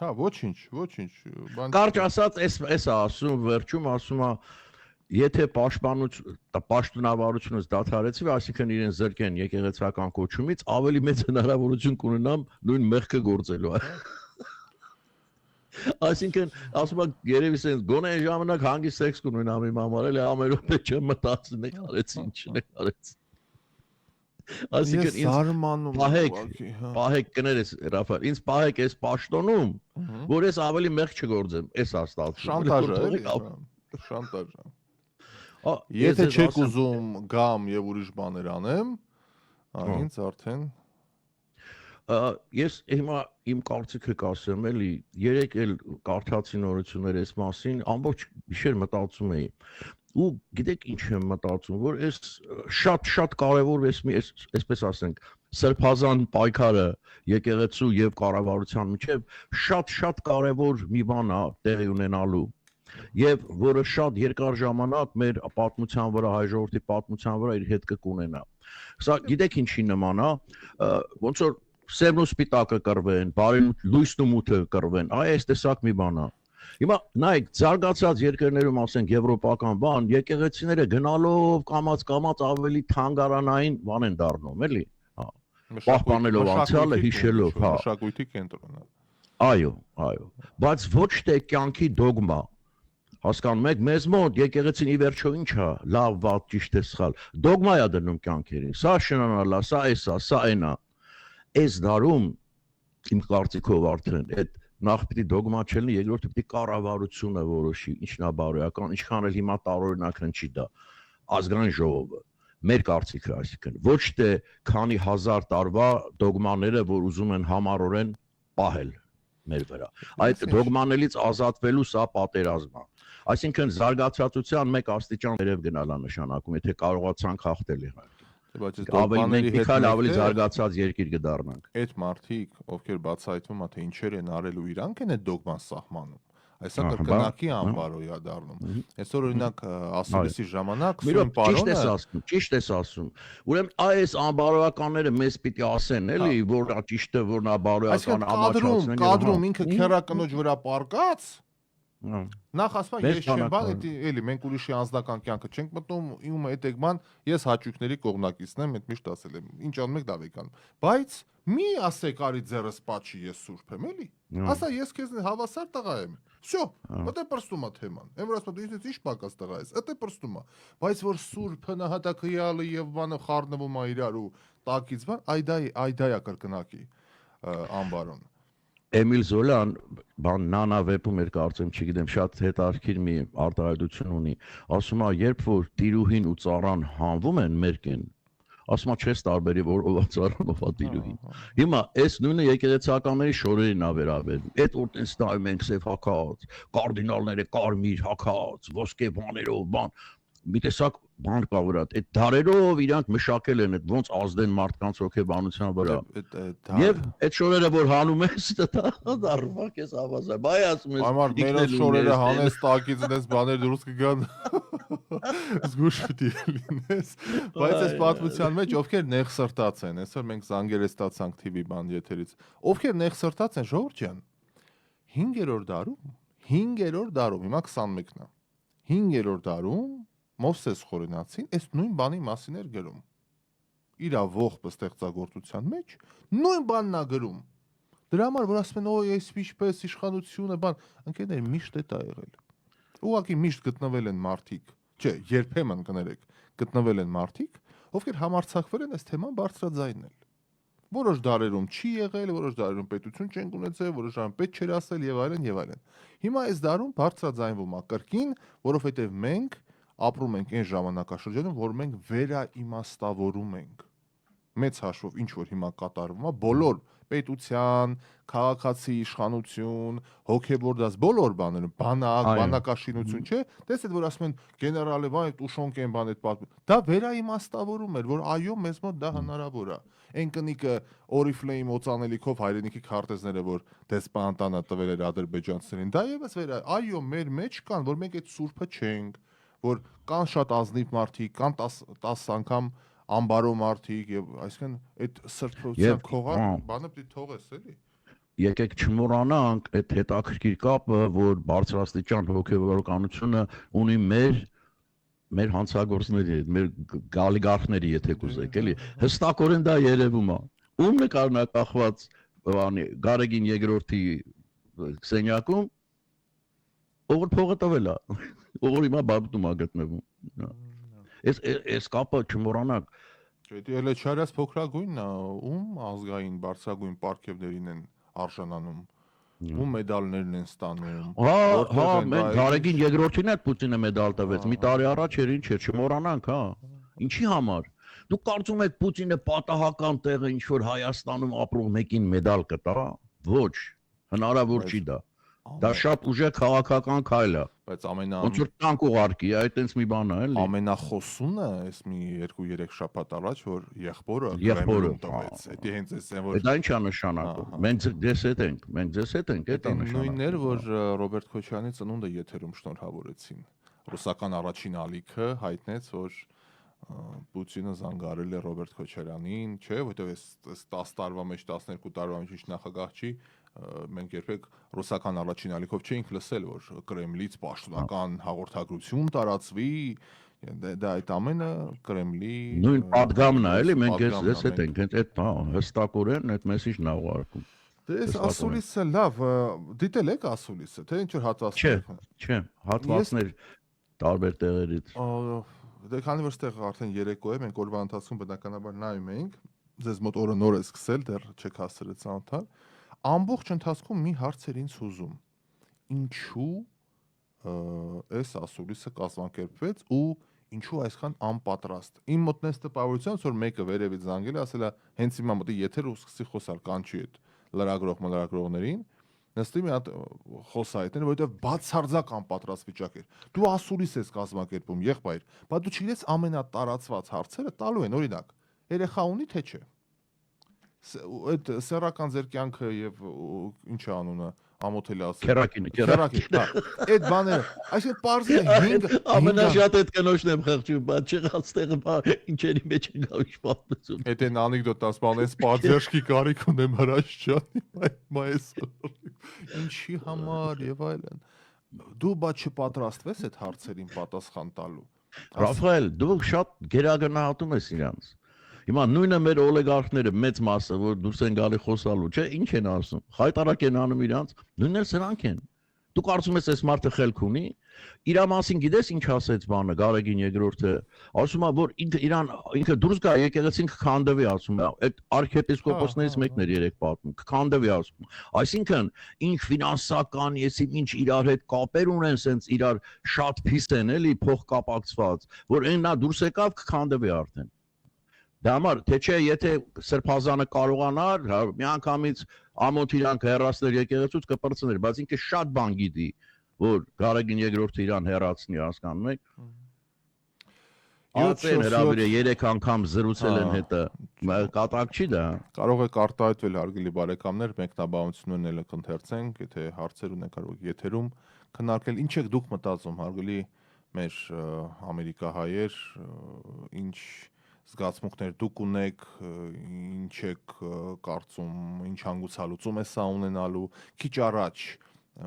Հա, ոչինչ, բան Կարճ ասած, էս ասում, վերջում ասում է, եթե պաշտոնավարությունից դադարեցվի, այսինքն իրեն զրկեն եկեղեցական կոչումից, ավելի մեծ հնարավորություն կունենամ նույն մեղքը գործելու։ Այսինքն, ասում եմ, երևի sense գոնե այն ժամանակ հանգիստ սեքս կունենամ իմ համար, էլի ամերոպե չեմ մտածում, եք արեցի, ինչ եք արեցի։ Այսինքն, ինձ պահեք կներես, Ռաֆայել, ինձ պահեք այս պաշտոնում, որ ես ավելի մեղք չգործեմ, էս աստացում։ Շանտաժ է։ Եթե չեք ուզում գամ եւ ուրիշ բաներ անեմ, ինձ արդեն ես հիմա իմ կարծիքը կասեմ, էլի, երեք էլ կարդացի նորություններ այս մասին, ամբողջ գիշեր մտածում էի։ Ու գիտեք ինչ եմ մտածում, որ այս շատ կարևոր այսպես ասենք, սրբազան պայքարը եկեղեցու եւ կառավարության միջեւ շատ կարևոր մի բան է տեղի ունենալու։ Եվ որը շատ երկար ժամանակ մեր պատմության վրա, հայ ժողովրդի պատմության վրա իր հետ կունենա։ Սա գիտեք ինչի նման է, ոնց որ սերն ու սպիտակը կռվեն, բարին լույսն ու մութը կռվեն, այս տեսակ մի բան է։ Հիմա նայեք, զարգացած երկրներում, ասենք եվրոպական բան, եկեղեցիները գնալով կամած ավելի թանգարանային բան են դառնում, էլի։ Պահպանելով անցյալը, հիշելով, մշակույթի կենտրոնը։ Այո։ Բայց ոչ թե կյանքի դոգմա։ Հասկանում եք, մեզ մոտ եկեղեցին ի վերջո ինչ է, լավ, վատ, ճիշտ է, սխալ։ Դոգմա է դնում կյանքերին։ Սա շնանալա, սա էսա, սա այնա։ Այս դարում իմ կարծիքով արդեն այդ նախ պիտի դոգմա չլինի, երկրորդը պիտի կառավարությունը որոշի, ինչն է բարոյական, ինչքան էլ հիմա տարօրինակ հնչի դա ազգային ժողովը։ Մեր կարծիքը, այսինքն, ոչ թե քանի հազար տարվա դոգմաները, որ ուզում են համառորեն պահել մեր վրա։ Այդ դոգմանելից ազատվելու սա պատերազմ է։ Այսինքն զարգացածության մեկ աստիճան վերև գնալա նշանակում, եթե կարողացանք հաղթել ավելի զարգացած երկիր կդառնանք։ Այդ մարդիկ, ովքեր բացահայտվում է, թե ինչեր են արելու, իրանք են այդ դոգման սահմանում։ Այսա կրկնակի անբարոյա դառնում։ Այսօր օրինակ ասուլիսի ժամանակ սույն պարոնը ճիշտ ես ասում։ Ուրեմն այս անբարոյականները մեզ պիտի ասեն, էլի, որ դա ճիշտ է, որ նա բարոյական ամաչացնեն։ Կադրում ինքը քերակնոջ վրա պարկած նախ ասում ես չեմ բան, էլի մենք ուրիշի անձնական կյանքը չենք մտնում, ում այդ եկման ես հաճույքների կողմնակիցն եմ, այդ միշտ ասել եմ, ինչ անում եք դա եք անում, բայց մի ասեք արի ձեռս պաչի ես սուրբ եմ, էլի, ասա ես քեզ հավասար տղա եմ, всё, ըտե պրստումա թեման, եմ որ ասում ես ինչ պակաս տղա ես, ըտե պրստումա, բայց որ սուրբը նահատակյալը եւ բանը խառնվում է իրար ու տակից բան, այդա է կրկնակի անբարոն։ Էմիլ Զոլան բան նանա վեպում էր կարծեմ, չգիտեմ, շատ հետաքրքիր մի արտահայտություն ունի, ասում է, երբ որ տիրուհին ու ծառան հանվում են մերկեն, ասում է չես տարբերի որ ով ծառան ով տիրուհին։ Հիմա այս նույնը եկեղեցականների շորերին ա վերաբերում։ Այդ որտենց նայում ենք սև հագած, կարդինալները կարմիր հագած, ոսկե բաներով, բան, մի տեսակ բան կա վրա, այդ դարերով իրանք մշակել են այդ ոնց ազդեն մարդկանց հոգեբանության վրա։ Եվ այդ շորերը որ հանում ես, դա դառնակ ես ավազա։ Բայ ասում ես։ Համար մեր շորերը հանես տակից դες բաներ դուրս կգան։ Զգուշ պիտի լինես։ Բայց այս պատմության մեջ ովքեր նեղ սրտած են, այսօր մենք զանգերեստացանք TV բան եթերից։ Ովքեր նեղ սրտած են, ժողովուրդ ջան։ 5-րդ դարում, հիմա 21-ն է։ 5-րդ դարում Մովսես խորենացին այս նույն բանի մասին էր գրում։ Իրա ողբը ստեղծագործության մեջ նույն բանն է գրում։ Դրա համար որ ասում են, օй, այս ինչպես իշխանությունը բան, ընկերներ միշտ է դա եղել։ Ուղղակի միշտ գտնվել են մարդիկ, չէ, երբեմն կներեք, գտնվել են մարդիկ, ովքեր համարձակվել են այս թեման բարձրաձայնել։ Որոշ դարերում չի եղել, որոշ դարերում պետություն չեն ունեցել, որոշ դարերում պետք չէր ասել եւ այլն եւ այլն։ Հիմա այս դարում բարձրաձայնվում է կրկին, որովհետեւ մենք ապրում ենք այն ժամանակաշրջանում, որ մենք վերաիմաստավորում ենք։ Մեծ հաշվով ինչ որ հիմա կատարվում է, բոլոր պետության, քաղաքացի իշխանություն, հոգեբոր դաս բոլոր բաները, բանակ, բանակաշինություն, չէ՞, տեսեք որ ասում են գեներալը բան այդ ուշոնք են բան այդ պատմում։ Դա վերաիմաստավորում էր, որ այո, մեզ մոտ դա հնարավոր է։ Այն կնիկը Օրիֆլեյի օծանելիքով հայրենիքի քարտեզները, որ դեսպանատանը տվել էր ադրբեջանցիներին, դա եւս այո, մեր մեջ կան, որ մենք այդ սուրբը չենք, որ կան շատ ազնիվ մարդիկ, կան 10 անգամ անբարո մարդիկ եւ այսինքն այդ սրբության քողան բանը պիտի թողես էլի։ եկեք չմոռանանք այդ հետաքրքիր կապը, որ բարձրաստիճան հոգևորականությունը ունի մեր հանցագործների հետ, մեր գալիգարխների, եթե կուզեք, էլի հստակորեն դա երևում է։ Ում նկարնակախված բանի Գարեգին երկրորդի սենյակում ով փողը տվել է, ով հիմա բաբտում է գտնվում։ Այս կապը չմոռանանք։ Դա էլ չարած փոքրագույնն է, ում ազգային բարձրագույն պարգևներին են արժանանում, ում մեդալներն են ստանում։ Հա, մենք Գարեգին երկրորդին էլ Պուտինը մեդալ տվեց, մի տարի առաջ էր, ինչ էր, չմոռանանք, հա։ Ինչի համար։ Դուք կարծում եք Պուտինը պատահական տեղը ինչ որ Հայաստանում ապրող մեկին մեդալ կտա։ Ոչ, հնարավոր չի դա։ Դա շատ ուժեղ քաղաքական քայլ է։ Բայց ոնց որ տանկ ուղարկի, այդտենց մի բան է, էլի։ ամենախոսունը էս մի 2-3 շաբաթ առաջ որ եղբորը տվեց։ Դա հենց էսեն որ դա ի՞նչ է նշանակում։ Մենք ձեզ հետ ենք, դա նշանակում։ Նույնն էր որ Ռոբերտ Քոչարյանի ծնունդը եթերում շնորհավորեցին։ Ռուսական առաջին ալիքը հայտնեց որ Պուտինը զանգարել է Ռոբերտ Քոչարյանին, չէ, որտեղ այս 10 տարվա մեջ 12 տարվա մեջ նախագահ չի մենք երբեք ռուսական առաջին ալիքով չէինք լսել որ Կրեմլից պաշտոնական հաղորդագրություն տարածվի դա այդ ամենը Կրեմլի նույն падգամն է էլի մենք ես հետ ենք այդ հստակորեն այդ մեսիջն ա ուղարկում դες ասուլիսը լավ դիտել եք ասուլիսը թե ինչ որ հատվածներ չէ հատվածներ տարբեր տեղերից դե քանի որ ստեղ արդեն երեկո է մենք օրվա ընթացքում բնականաբար նայում ենք ձեզ մոտ օրը նոր է սկսել դեռ չեք հասցրել ծանոթալ ամբողջ ընթացքում մի հարց էր ինձ հուզում ինչու այս ասուլիսը կազմակերպվեց ու ինչու այսքան անպատրաստ իմ մոտնես տպավորությունից որ մեկը վերևից զանգել է ասել է հենց հիմա մտի եթեր ու սկսի խոսալ կանչի այդ լրագրողներին նստի մի հատ խոսայտներ որովհետև բացարձակ անպատրաստ վիճակ էր դու ասուլիս ես կազմակերպում եղբայր բայց դու չգիտես ամենատարածված հարցերը տալու են օրինակ երեխա ունի թե չէ այդ սեռական ձեր կյանքը եւ ինչ է անունը ամոթելի ասել քերակին հա այդ բաները այսինքն պարզ է 5 ամենաշատ այդ կնոջն եմ խղճում բայց չեղած տեղը ինչերի մեջ են գալիս պատմություն այդ են անեկդոտ ասում ես պատժերշկի կարիք ունեմ հրաշ ջանի մայես ինչի համար եւ այլն դու բա չպատրաստվես այդ հարցերին պատասխան տալու Ռաֆայել դու շատ գերագնահատում ես իրանց Հիմա նույնը մեր օլիգարխները մեծ մասը որ դուրս են գալի խոսալու, չէ, ինչ են ասում։ Խայտարակ են անում իրանց, նույնն էլ սրանք են։ Դու կարծում ես այս մարդը խելք ունի։ Իրա մասին գիտես ինչ ասեց բանը Գարեգին երկրորդը։ Ասում է որ ինքը դուրս գա եկեղեցին կքանդվի ասում է։ Այդ արքեպիսկոպոսներից մեկն էր երեք պատմում, կքանդվի ասում։ Այսինքն ինչ ֆինանսական, եսիմ ինչ իրար հետ կապեր ունեն, սենց իրար շատ փիստ են էլի փող կապակցված, որ այն նա դուրս եկավ կքանդվի արդեն։ Դա համար թե չէ եթե Սրբազանը կարողանար միանգամից ամոթ իրանք հեռացներ եկեղեցուց կպրծներ բայց ինքը շատ բան գիտի որ Գարեգին երկրորդը իրան հեռացնի հասկանում եք Ացեն հրավիրը 3 անգամ զրուցել են հետը կատակ չի դա կարող եք արտահայտվել հարգելի բարեկամներ մեկնաբանություններն էլ կընթերցենք եթե հարցեր ունեք կարող եթերում քննարկել ինչ եք դուք մտածում հարգելի մեր ամերիկահայեր ինչ զգացմունքներ դուք ունեք, ինչ եք կարծում, ինչ հանգուցալուծում է սա ունենալու, քիչ առաջ,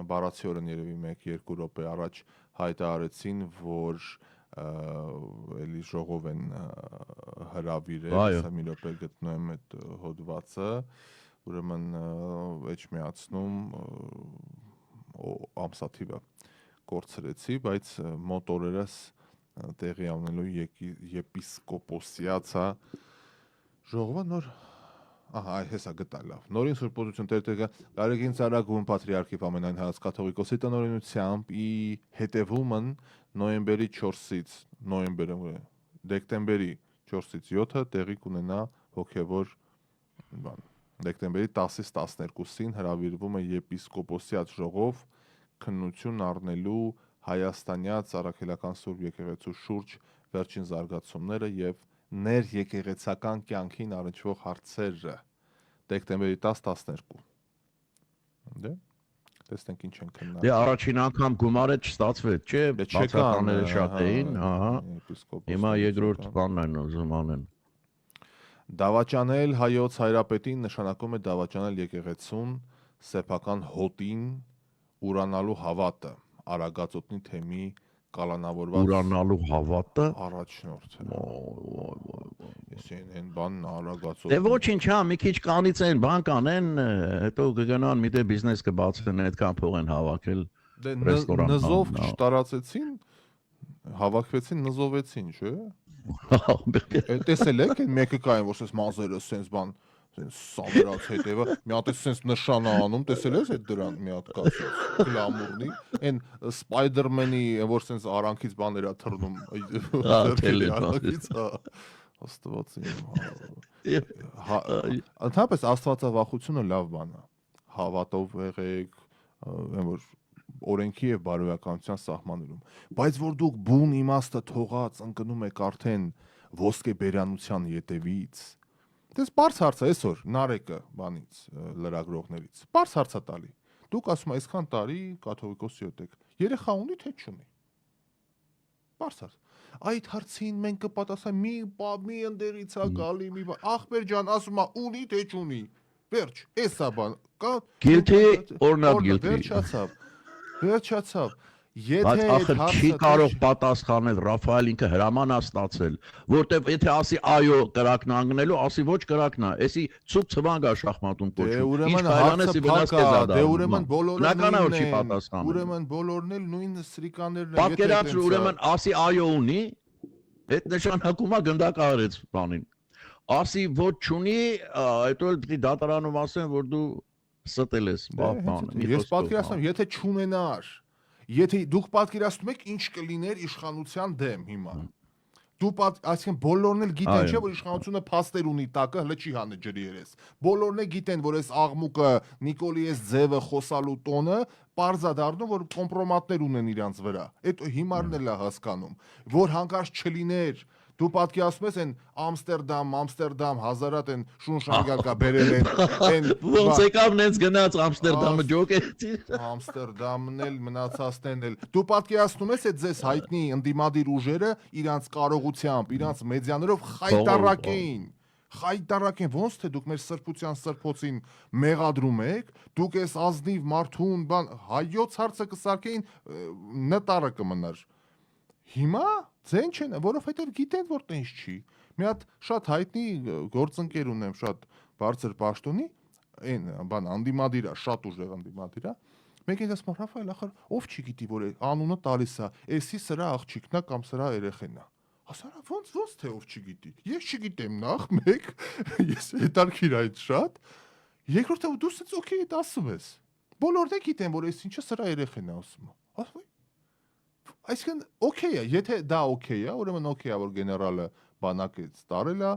բառացիորեն երևի 1-2 րոպե առաջ հայտարարեցին, որ էլի ժողով են հրավիրել, հեսա մի րոպե գտնում եմ այդ հոդվածը, ուրեմն էջմիացնում ամսաթիվը կորցրեցի, բայց մոտ օրերս տեղի ունելու եպիսկոպոսիացա ժողովը նոր ահա հեսա գտա լավ նորին սուրբոդություն տերտեգա Գարեգին Ծարագուն պատրիարքիվ ամենայն հայոց կաթողիկոսի տնօրինությամբ ի հետևումն նոյեմբերի 4-ից դեկտեմբերի 4-ից 7-ը տեղի կունենա հոգևոր բան դեկտեմբերի 10-ից 12-ին հրավիրվում է եպիսկոպոսիաց ժողով քննություն առնելու Հայաստանյաց Արաքելական Սուրբ եկեղեցու շուրջ վերջին զարգացումները եւ ներեկեղեցական կյանքին առնչվող հարցերը դեկտեմբերի 10-12 դե տեսնենք ինչ են քննարկում դե առաջին անգամ գումարը չստացվեց չէ բացականները շատ էին ահա հիմա երկրորդ բանն են ուզում անեն դավաճանել հայոց հայրապետին նշանակում է դավաճանել եկեղեցուն սեփական հոտին ուրանալու հավատը Արագածոտնի թեմի կալանավորված ուրանալու հավատը առաջնորդը։ Ոյ։ Ես այն բանն Դե Արագածոտնի։ ոչինչ, հա, մի քիչ կանից են, բան կանեն, հետո կգնան մի դե բիզնես կբացեն, այդքան փող են հավաքել Դե ռեստորան նզով տանն, հա։ չտարածեցին, հավաքվեցին, նզովեցին, չէ՞։ Հա, Տեսել եք, այն մեկը կային, որ սենց մազերը սենց բան, սենց սամերած հետևը, մի հատ սենց նշան անում, տեսել ես այդ դրան մի հատ կա սենց գլամուրնի, այն Spider-Man-ի, որ սենց արանքից բաներ ա թռնում, ձեռքերի արանքից, հա, աստվածին։ Ընդհանրապես աստվածավախությունը լավ բան է, հավատով եղեք, այն որ օրենքի եւ բարոյականության սահմաններում, բայց որ դուք բուն իմաստը թողած ընկնում եք արդեն ոսկեբերանության ետևից։ Դες բարձ հարց է այսօր Նարեկը բանից լրագրողներից։ Բարձ հարց է տալի։ Դուք ասում եք այսքան տարի կաթողիկոսի հետ եք։ Երեխա ունի թե չունի։ Բարձ հարց։ Այդ հարցին մենք կպատասխանենք մի ընդերից է գալի մի բան։ Ախպեր ջան ասում է ունի թե չունի։ Վերջ, էսա բան կա։ Guilty or not guilty։ Վերջացավ։ Բայց ախր չի կարող պատասխանել Ռաֆայել ինքը հրաման է ստացել, որտեվ եթե ասի այո կրակն անգնելու, ասի ոչ կրակն է, էսի ցուկ ցվանգ է շախմատում կոչում։ Ինչ հայրանես վնաս կեզա դա։ Դե ուրեմն բոլորը ուրեմն բոլորն էլ նույն սրիկաներն են։ Պատկերացրու ուրեմն ասի այո ունի, այդ նշանակում է գնդակահարեց բանին։ Ասի ոչ չունի, հետո էլ պիտի դատարանում ասեն, որ դու ստել ես բանը։ Ես պատկերացնում, եթե չունենար, եթե դուք պատկերացնում եք ինչ կլիներ իշխանության դեմ հիմա։ Դու այսինքն բոլորն էլ գիտեն չէ որ իշխանությունը փաստեր ունի տակը հələ չի հանել ջրի երես։ Բոլորն էլ գիտեն որ այս աղմուկը Նիկոլի այս ձևը խոսալու տոնը պարզա դառնում որ կոմպրոմատներ ունեն իրանց վրա։ Այդ հիմարն էլ է հասկանում, որ հանկարծ չլիներ դու պատկերացնում ես այն Ամստերդամ հազարատ են շունշանգալկա բերել են ոնց եկավ նենց գնաց Ամստերդամը ջոկեցի Ամստերդամն էլ մնացածն էլ դու պատկերացնում ես այդ ձեզ հայտնի ընդդիմադիր ուժերը իրանց կարողությամբ իրանց մեդիաներով խայտարակ են ոնց թե դուք մեր սրբության սրբոցին մեղադրում եք դուք այս ազնիվ մարդուն բան հայոց հարցը կսարքեին նտարը կմնար հիմա ձեն չեն, որովհետև գիտեն որ տենց չի։ Մի հատ շատ հայտնի գործընկեր ունեմ, շատ բարձր պաշտոնի, այն բան անդիմադիր է, շատ ուժեղ անդիմադիր է։ Մեկ ինձ ասում Ռաֆայել, ախր ով չի գիտի որ անունը տալիս է, էսի սրա աղջիկն է կամ սրա երեխեն է։ Ասարա ոնց թե ով չգիտի։ Ես չգիտեմ նախ մեկ, ես հետարքիր այդ շատ։ Երկրորդը դու սենց օքեյ դա ասում ես։ Բոլորն էլ գիտեն որ էս ինչը սրա երեխեն է ասում։ Ասում Այսինքն օքեյ է, եթե դա օքեյ է, ուրեմն օքեյ է որ գեներալը բանակից տարել է,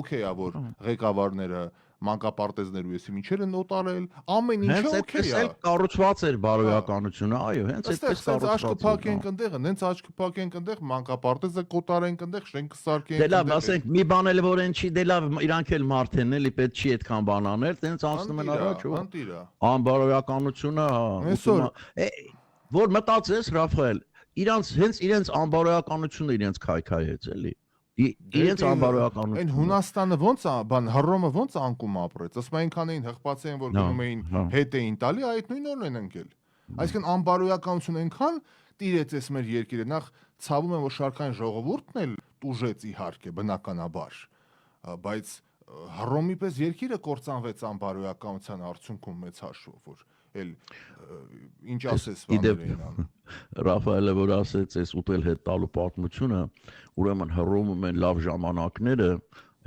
օքեյ է որ ղեկավարները մանկապարտեզներու եսի ինչեր են օտարել, ամեն ինչը օքեյ է։ Հենց այդպես կառուցված էր բարոյականությունը, այո, հենց այդպես կառուցված էր։ Աչքը փակենք ընդեղը, հենց աչքը փակենք ընդեղ մանկապարտեզը կոտարենք ընդեղ, շենքը սարքենք։ Դե լավ, ասենք մի բան էլ որ են չի, դե լավ, իրանք էլ մարդ են, էլի պետք չի այդքան բան անել, տենց անցնում են առաջ ու անբարոյականությունը, որ մտածես Ռաֆայել Իրանց հենց իրենց անբարոյականությունը իրենց քայքայեց էլի իրենց անբարոյականությունը Այն Հունաստանը ոնց է բան Հռոմը ոնց անկում ապրեց ասում այնքան էին հղպած են որ գնում էին հետ էին տալի այդ նույն օրն են ընկել այսինքն անբարոյականությունը այնքան տիրեց էս մեր երկիրը նախ ցավում եմ որ շարքային ժողովուրդն էլ տուժեց իհարկե բնականաբար բայց Հռոմի պես երկիրը կործանվեց անբարոյականության արդյունքում մեծ հաշվով որ էլ ինչ ասես բաներին Ռաֆայելը որ ասեց այս ուտել հետ տալու պատմությունը ուրեմն Հռոմում են լավ ժամանակները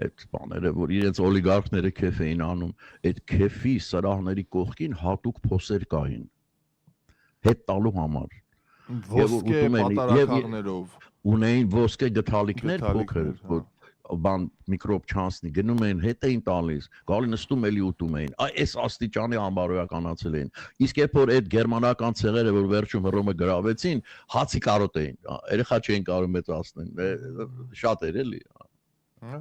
այդ բաները որ իրենց օլիգարխները քեֆ էին անում այդ քեֆի սրահների կողքին հատուկ փոսեր կային հետ տալու համար ոսկե պատարակներով ունեին ոսկե գթալիկներ փոքր բան միկրոբ չանցնի գնում էին հետ էին տալիս գալի նստում էլի ուտում էին այս աստիճանի անբարոյականացել էին իսկ երբ որ այդ գերմանական ցեղերը որ վերջում Հռոմը գրավեցին հացի կարոտ էին երեխա չէին կարող մեծացնել շատ էր էլի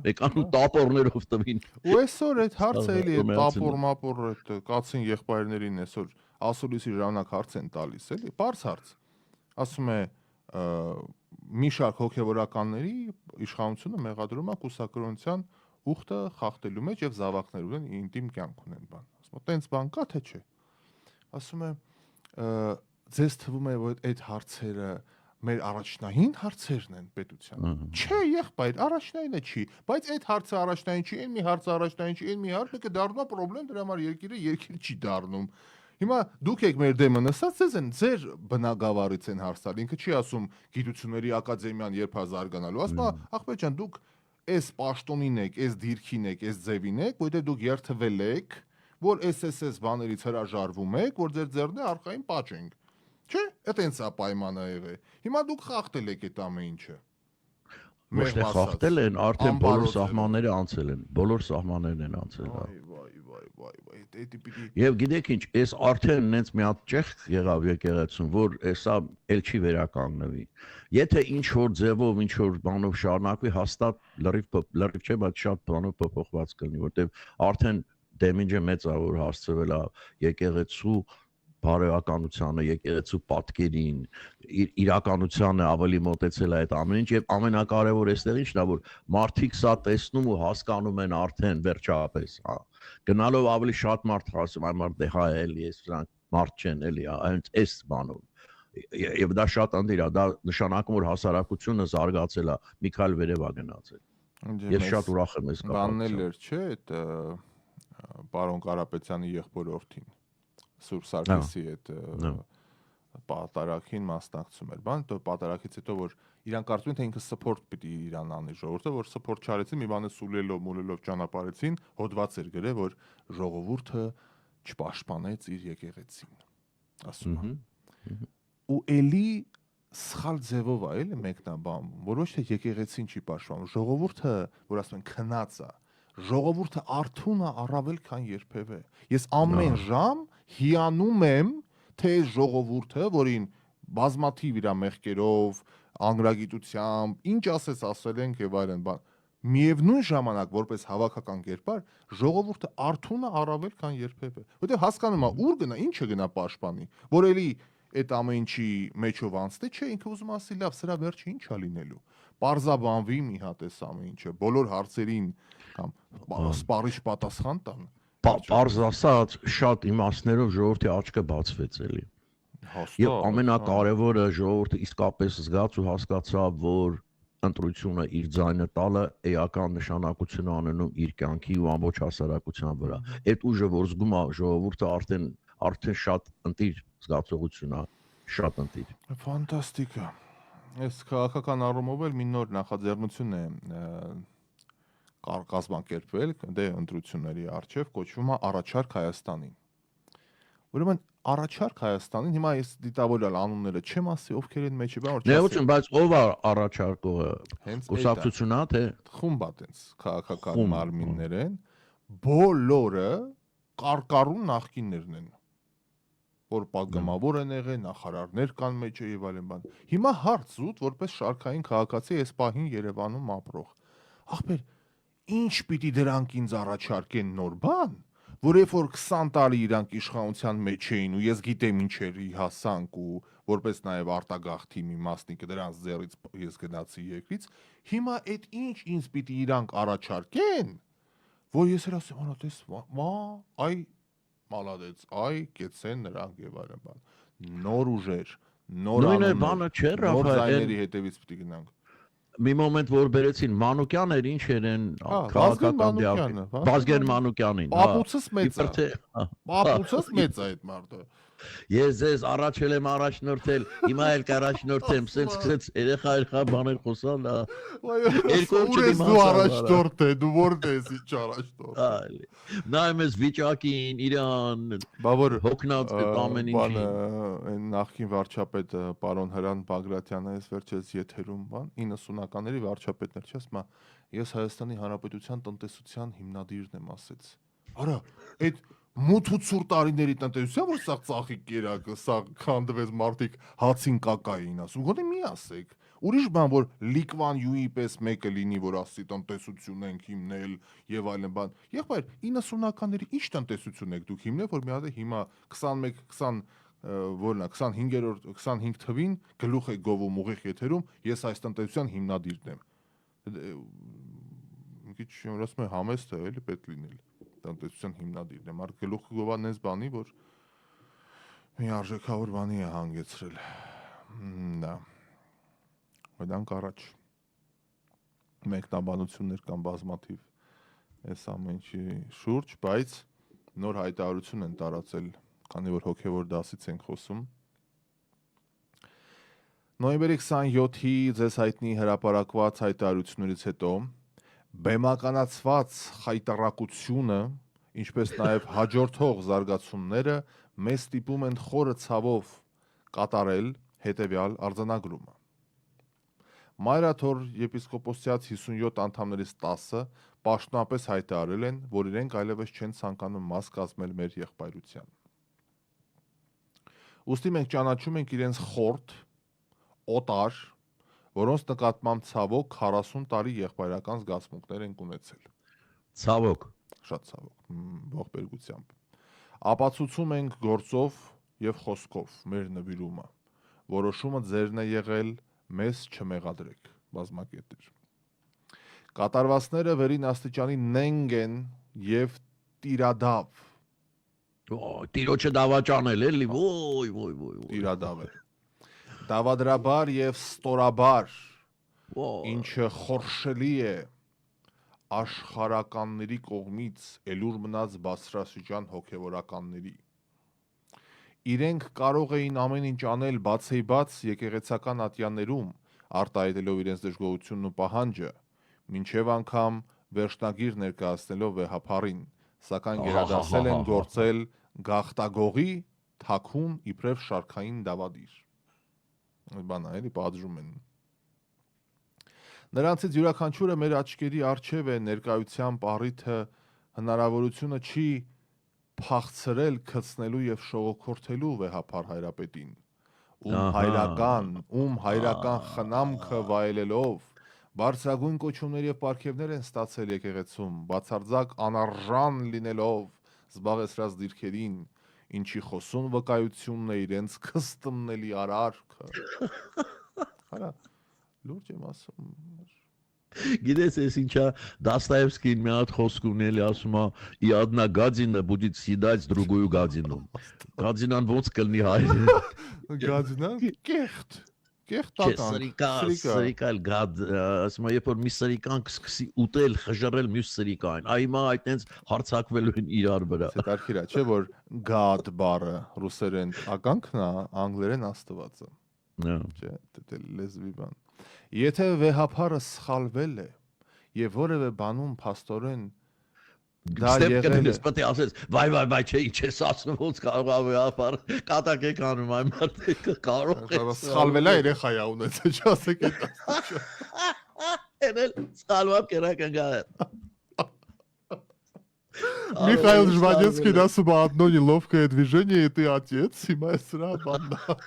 եկան ու տապորներով տվին ու այսօր այդ հարցը էլի այդ տապոր մապոր այդ կացին եղբայրներին այսօր ասուլիսի ժամանակ հարց են տալիս էլի բարձ հարց ասում է մի շարք հոգևորականների իշխանությունը մեղադրում է կուսակրոնության ուխտը խախտելու մեջ եւ զավակներ ունեն ինտիմ կյանք ունեն բան ասում տենց բան կա թե չէ ասում է ձեզ թվում է որ այդ հարցերը մեր առաջնային հարցերն են պետության։ Չէ, եղբայր, առաջնայինը չի, բայց այդ հարցը առաջնային չի, այն մի հարցը առաջնային չի, այն մի հարցը կդառնա խնդրեմ, դրա համար երկիր չի դառնում։ Հիմա դուք եք մեր դեմը նստած, ձեզ են ձեր բնակավարից են հարցալ։ Ինքը չի ասում գիտությունների ակադեմիան երբ է զարգանալու, ասում է ախպեր ջան, դուք այս պաշտոնին եք, այս դիրքին եք, այս ձևին եք, որտեղ դուք երթվել եք, որ SSS բաներից հրաժարվում եք, որ ձեր ձեռն է արխային պատճենք։ Չէ, այտենց է պայմանը եղել։ Հիմա դուք խախտել եք այդ ամեն ինչը։ Ոչ թե խախտել են, արդեն բոլոր սահմանները անցել են, բոլոր սահմաններն են անցել։ Վայ, դա պիտի։ Եվ գիտեք ինչ, այս արդեն նենց մի հատ ճեղք եղավ եկեղեցուն, որ հեսա էլ չի վերականգնվի։ Եթե ինչ որ ձևով, ինչ որ բանով շարունակվի, հաստատ լրիվ չէ, բայց շատ բանով փոփոխված կլինի, որտեղ արդեն դեմիջը մեծ է, որ հասցվել է եկեղեցու բարոյականությանը, եկեղեցու պատկերին, իրականությանը ավելի մոտեցել է այդ ամեն ինչ, եւ ամենակարևորը այստեղ ինչն է, որ մարդիկ սա տեսնում ու հասկանում են արդեն վերջապես, հա։ Գնալով ավելի շատ մարդ ասում, այ մարդ դե հա էլի էս ֆրանկ մարդ չեն էլի, այնց էս բանով։ Եվ դա շատ անդիր է, դա նշանակում որ հասարակությունը զարգացել է, մի քայլ վերև է գնացել։ Ես շատ ուրախ եմ այս կապակցությամբ։ Բանն էլ էր, չէ, այդ պարոն Կարապետյանի եղբորորդին Սուրբ Սարգսի այդ պատարագին մասնակցում էր, բան, դու պատարագից հետո որ իրան կարծում են թե ինքը սփորտ պիտի իրան անի ժողովուրդը, որ սփորտ չարեցին, մի բանը սուլելով, մոլելով ճանապարհեցին, հոդված էր գրել, որ ժողովուրդը չպաշտպանեց իր եկեղեցին, ասում է։ Ու էլի սխալ ձևով է, էլի մեկնաբանվում, որ ոչ թե եկեղեցին չի պաշտպանում, ժողովուրդը, որ ասում են քնած է, ժողովուրդը արթուն է առավել քան երբևէ։ Ես ամեն ժամ հիանում եմ, թե այս ժողովուրդը, որին բազմաթիվ իր մեղքերով, անգրագիտությամբ, ինչ ասես ասել ենք եւ այլն, բան, միևնույն ժամանակ որպես հավաքական կերպար, ժողովուրդը արթուն է առավել քան երբևէ։ Որտեղ հասկանում է, ուր գնա, ինչը գնա պաշտպանի, որ էլի այդ ամեն ինչի մեջով անցնի, չէ, ինքը ուզում ասի, լավ, սրա վերջը ինչ է լինելու։ Պարզաբանվի մի հատ էս ամեն ինչը, բոլոր հարցերին կամ սպառիչ պատասխան տան։ Պարզ ասած, շատ իմաստներով ժողովրդի աչքը բացվեց էլի։ Եվ ամենակարևորը ժողովուրդը իսկապես զգաց ու հասկացավ, որ ընտրությունը իր ձայնը տալը էական նշանակություն ունենում իր կյանքի ու ամբողջ հասարակության վրա։ Այդ ուժը, որ զգում է ժողովուրդը արդեն շատ ընտիր զգացողություն է, շատ ընտիր։ Ֆանտաստիկ է։ Այս քաղաքական առումով էլ մի նոր նախաձեռնություն է կազմակերպվել, դե ընտրությունների արչև կոչվում է Առաջարկ Հայաստանին։ Ուրեմն Առաջարկ Հայաստանին հիմա ես դիտավորյալ անունները չեմ ասի, ովքեր են մեջը, բան որ չասի։ Ներողություն, բայց ով է առաջարկողը։ Կուսակցությունն է, թե խումբ է տենց քաղաքական մարմիններ են, բոլորը կարկառուն նախկիններն են, որ պատգամավոր են եղել, նախարարներ կան մեջը եւ այլն բան։ Հիմա հարց զուտ որպես շարքային քաղաքացի այս պահին Երևանում ապրող։ Ախպեր, ինչ պիտի դրանք ինձ առաջարկեն նոր բան, որ երբ որ 20 տարի իրանք իշխանության մեջ էին ու ես գիտեմ ինչերի հասանք ու որպես նաև արտագաղթի մի մասնիկը դրանց ձեռից ես գնացի երկրից, հիմա այդ ինչ ինձ պիտի իրանք առաջարկեն, որ ես էլ ասեմ, անատես, այ մալադեց, այ կեցեն նրանք եւ այլն բան։ Նոր ուժեր, նոր անուններ, նոր ձայների հետևից պիտի գնանք։ Մի մոմենտ որ բերեցին Մանուկյան էր, ինչ երեն քաղաքական դիալոգ Վազգեն Մանուկյանին, Պապուցս մեծ է։ Պապուցս մեծ է այդ մարդը։ Ես ձեզ առաջել եմ առաջնորդել, հիմա էլ կառաջնորդեմ, սենց երեխա բաներ խոսալ, դու առաջնորդ է, դու որտե՞ս ինչ առաջնորդ։ Այլ։ Նայում ես վիճակին, իրան, հոգնած այդ ամեն ինչին։ Այն նախկին վարչապետը պարոն Հրան Բագրատյանը այս վերջերս եթերում բան 90-ականների վարչապետներ չի ասում, ես Հայաստանի Հանրապետության տնտեսության հիմնադիրն եմ ասեց։ Արա, այդ մութ ու ցուրտ տարիների տնտեսության որ սա ծախիկ կերակը, սա քանդվեց մարդիկ հացին կակային ասում, գոնե մի ասեք։ Ուրիշ բան որ Լիկվան Յուի պես մեկը լինի, որ ասի տնտեսություն ենք հիմնել եւ այլն բան։ Եղբայր 90-ականների ինչ տնտեսություն եք դուք հիմնել, որ մի հատ հիմա 21-20 որն է 25-րդ 25 թվին գլուխ է գովում ուղիղ եթերում, ես այս տնտեսության հիմնադիրն եմ։ Մի քիչ ասում եմ համեստ է, էլի պետք լինել տնտեսության հիմնադիրն եմ, արդ գլուխ գովան այս բանի, որ մի արժեքավոր բանի է հանգեցրել։ Դա։ Գնանք առաջ։ Մեկնաբանություններ կան բազմաթիվ այս ամեն ինչի շուրջ, բայց նոր հայտարարություն են տարածել, քանի որ հոգևոր դասից ենք խոսում։ Նոյեմբերի 27-ի ձեզ հայտնի հրապարակված հայտարարություններից հետո բեմականացված խայտառակությունը, ինչպես նաև հաջորդող զարգացումները մեզ ստիպում են խորը ցավով կատարել հետևյալ արձանագրումը։ Մայրաթոր եպիսկոպոսյաց 57 անդամներից 10-ը պաշտոնապես հայտարարել են, որ իրենք այլևս չեն ցանկանում մաս կազմել մեր եղբայրության։ Ուստի մենք ճանաչում ենք իրենց խորտ, օտար, որոնց նկատմամբ ցավոք 40 տարի եղբայրական զգացմունքներ են ունեցել։ Ցավոք, Շատ ցավոք, ողբերգությամբ։ Ապացուցում ենք գործով եւ խոսքով մեր նվիրումը։ Որոշումը ձերն է եղել, մեզ չմեղադրեք, բազմակետեր։ Կատարվածները վերին աստիճանի նենգ են եւ տիրադավ։ տիրոջը դավաճանել էլի, ոյ։ Տիրադավ է։ Դավադրաբար եւ ստորաբար, Ոյ։ ինչը խորշելի է աշխարականների կողմից ելուր մնաց բարձրաստիճան հոգևորականների։ Իրենք կարող էին ամեն ինչ անել բացեիբաց եկեղեցական ատյաններում, արտահայտելով իրենց դժգոհությունն ու պահանջը, մինչև անգամ վերջնագիր ներկայացնելով վեհափառին, սակայն գերադասել են գործել գաղտագողի թաքուն իբրև շարքային դավադիր։ Այդ բանը էլի պատժում են։ Նրանցից յուրաքանչյուրը մեր աչքերի առջև է ներկայության պարիթը հնարավորությունը չի փախցրել գցնելու եւ շողոքորթելու վեհափառ հայրապետին, ում հայրական խնամքը վայելելով բարձրագույն կոչումներ եւ պարգևներ են ստացել եկեղեցում, բացարձակ անարժան լինելով զբաղեցրած դիրքերին, ինչի խոսուն վկայությունն է իրենց քստմնելի արարքը։ Արա լուրջ եմ ասում։ Գիտես, ես ինչա Դաստոևսկին մի հատ խոսք ունի, ասում է «И одна гадина будет съедать другую гадину»։ Гадինան ոնց կլինի հայերեն։ Գազինան կեղտ Չէ, տատանք։ սրիկալ գադ, ասում է, երբ որ մի սրիկան կսկսի ուտել, խժռել մյուս սրիկային, այմա այդտենց հարցակվելու են իրար վրա։ Հետարքիր է, չէ՞ որ God բառը ռուսերեն ականքն է, անգլերեն աստվածը։ Չէ, դա լեզվի բան։ Եթե վեհափառը սխալվել է եւ որևէ բանում փաստորեն դա եղել է, Պետք է ասես, վայ, չէ, ինչ ես ասում, ոնց կարող է վեհապար կատակ եք անում այն մարդը կարող է սխալվել է երեխայա ունեցել, չասեք այդ։ Էնել սխալվապ կերակը գա։ Михаил Жванецкий ասում է одно неловкое движение и ты отец, հիմա է սրա բաննա։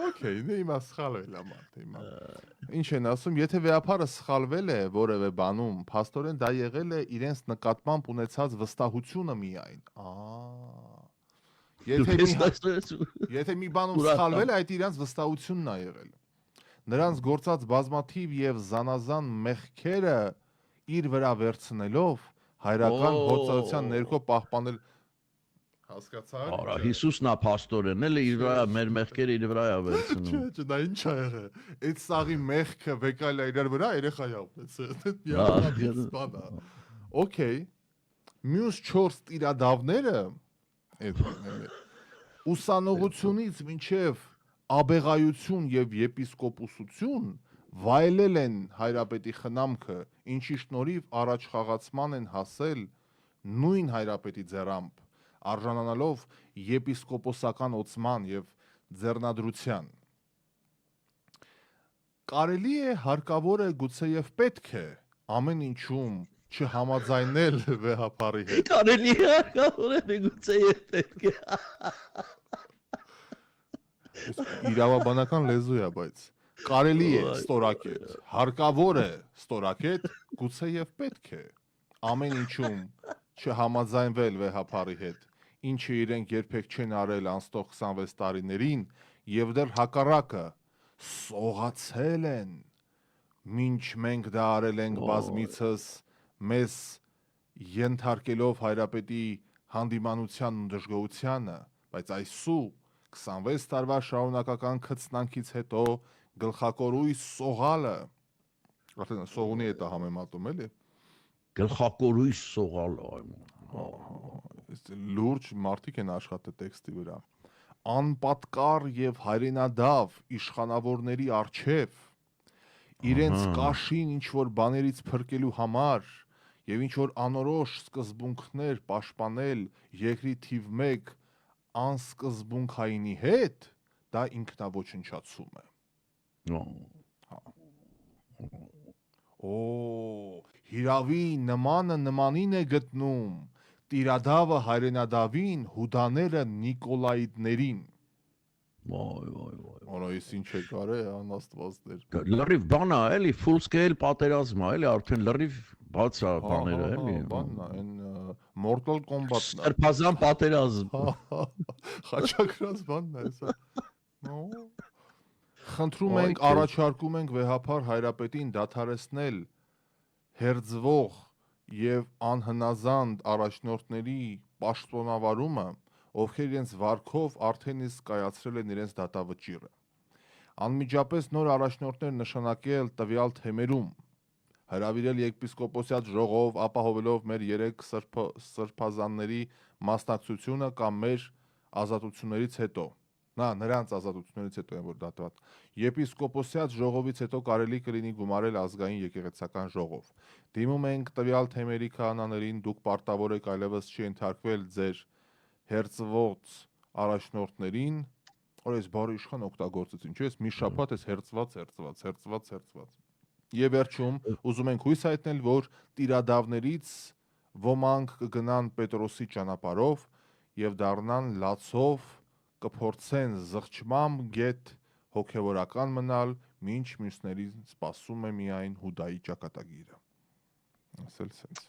Okay, նույնը սխալվել է մարդը հիմա։ Ինչ են ասում, եթե վեհապառը սխալվել է որևէ բանում, փաստորեն դա եղել է իրենց նկատմամբ ունեցած վստահությունը միայն։ Եթե մի բանում սխալվել է, այդ իրենց վստահությունն է եղել։ Նրանց գործած բազմաթիվ եւ զանազան մեղքերը իր վրա վերցնելով հայրական հոգացության ներքո պահպանել հասկացա՞ր։ Արա Հիսուսն է փաստորեն, էլի իր վրա մեր մեղքերը իր վրա է վերցնում։ Չէ, դա ինչ է եղել։ Այդ սաղի մեղքը վեկալ է իրար վրա երեխայա ունեցել։ Okay։ Մյուս 4 տիրադավները այդ ուսանողությունից մինչև աբեղայություն եւ եպիսկոպոսություն վայելել են հայրապետի խնամքը, ինչի շնորհիվ առաջխաղացման են հասել նույն հայրապետի ձեռամբ, արժանանալով եպիսկոպոսական օծման եւ ձեռնադրության։ Կարելի է, հարկավոր է, գուցե եւ պետք է ամեն ինչում չհամաձայնել վեհապառի հետ։ Կարելի է, հարկավոր է, գուցե եւ պետք է։ Իրավաբանական լեզու է, բայց կարելի է ստորակետ, հարկավոր է ստորակետ, գուցե եւ պետք է ամեն ինչում չհամաձայնվել վեհապառի հետ, ինչը իրենք երբեք չեն արել անցնող 26 տարիներին եւ դեռ հակառակը սողացել են, մինչ մենք դա արել ենք բազմիցս մեզ ենթարկելով հայրապետի հանդիմանության ու դժգոհությանը, բայց այսու 26 տարվա շարունակական քծնանքից հետո գլխակորույս սողալը, արդեն սողունի հետ է համեմատում էլի, Գլխակորույս սողալը, լուրջ մարդիկ են աշխատել տեքստի վրա, անպատկար եւ հայրենադավ իշխանավորների արչեւ, իրենց կաշին ինչ-որ բաներից փրկելու համար եւ ինչ-որ անորոշ սկզբունքներ պաշտպանել երկրի թիվ 1 անսկզբունքայինի հետ, դա ինքնաոչնչացում է։ Հիրավի նմանը նմանին է գտնում, տիրադավը հայրենադավին, հուդաները Նիկոլայիդներին։ Այս ինչ է կարե, անաստվածներ։ Լրիվ բան է, էլի full scale պատերազմ է, էլի արդեն լրիվ բաց է բաները, էլի։ Բանն է, այն Mortal Kombat-ն է։ Սրբազան պատերազմ։ Խաչակրած բանն է, հեսա։ Խնդրում ենք, առաջարկում ենք վեհապար հայրապետին դադարեցնել հերձվող եւ անհնազանդ առաջնորդների պաշտոնավարումը, ովքեր իրենց վարքով արդեն իսկ կայացրել են իրենց դատավճիռը։ Անմիջապես նոր առաջնորդներ նշանակել տվյալ թեմերում, հրավիրել եպիսկոպոսյալ ժողով, ապահովելով մեր 3 սրբազանների մասնակցությունը կամ մեր ազատություններից հետո։ Նրանց ազատություններից հետո են որ դատված։ Եպիսկոպոսյալ ժողովից հետո կարելի կլինի գումարել ազգային եկեղեցական ժողով։ Դիմում ենք տվյալ թեմերի քահանաներին, դուք պարտավոր եք այլևս չենթարկվել ձեր հերձված առաջնորդներին, որ այս բառը իշխան օգտագործեցին, չէ՞, մի շաբաթ էս հերձված։ Եվ վերջում ուզում ենք հույս հայտնել, որ տիրադավներից ոմանք կգնան Պետրոսի ճանապարհով եւ դառնան լացով կփորձեն զղջմամբ գետ հոգևորական մնալ, մինչ մյուսներին սպասում է միայն Հուդայի ճակատագիրը։ Ասել սենց։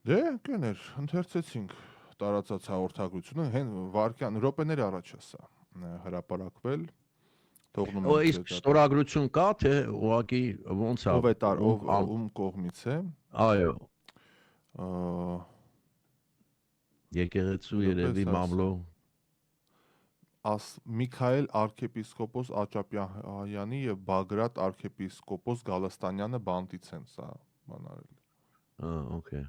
Դե, կներ, ընթերցեցինք տարածած հաղորդագրությունը, հեն վարկյան, րոպեներ առաջ է սա հրապարակվել, թողնում ենք։ Իսկ ստորագրություն կա, թե ուղղակի ոնց է։ Ով է ում կողմից է։ Այո։ Եկեղեցու երևի մամլո։ Միքայել arczepiskopos Աճապյանի եւ Բագրատ arczepiskopos Գալստանյանը բանտից են սա բանարել։ Okay։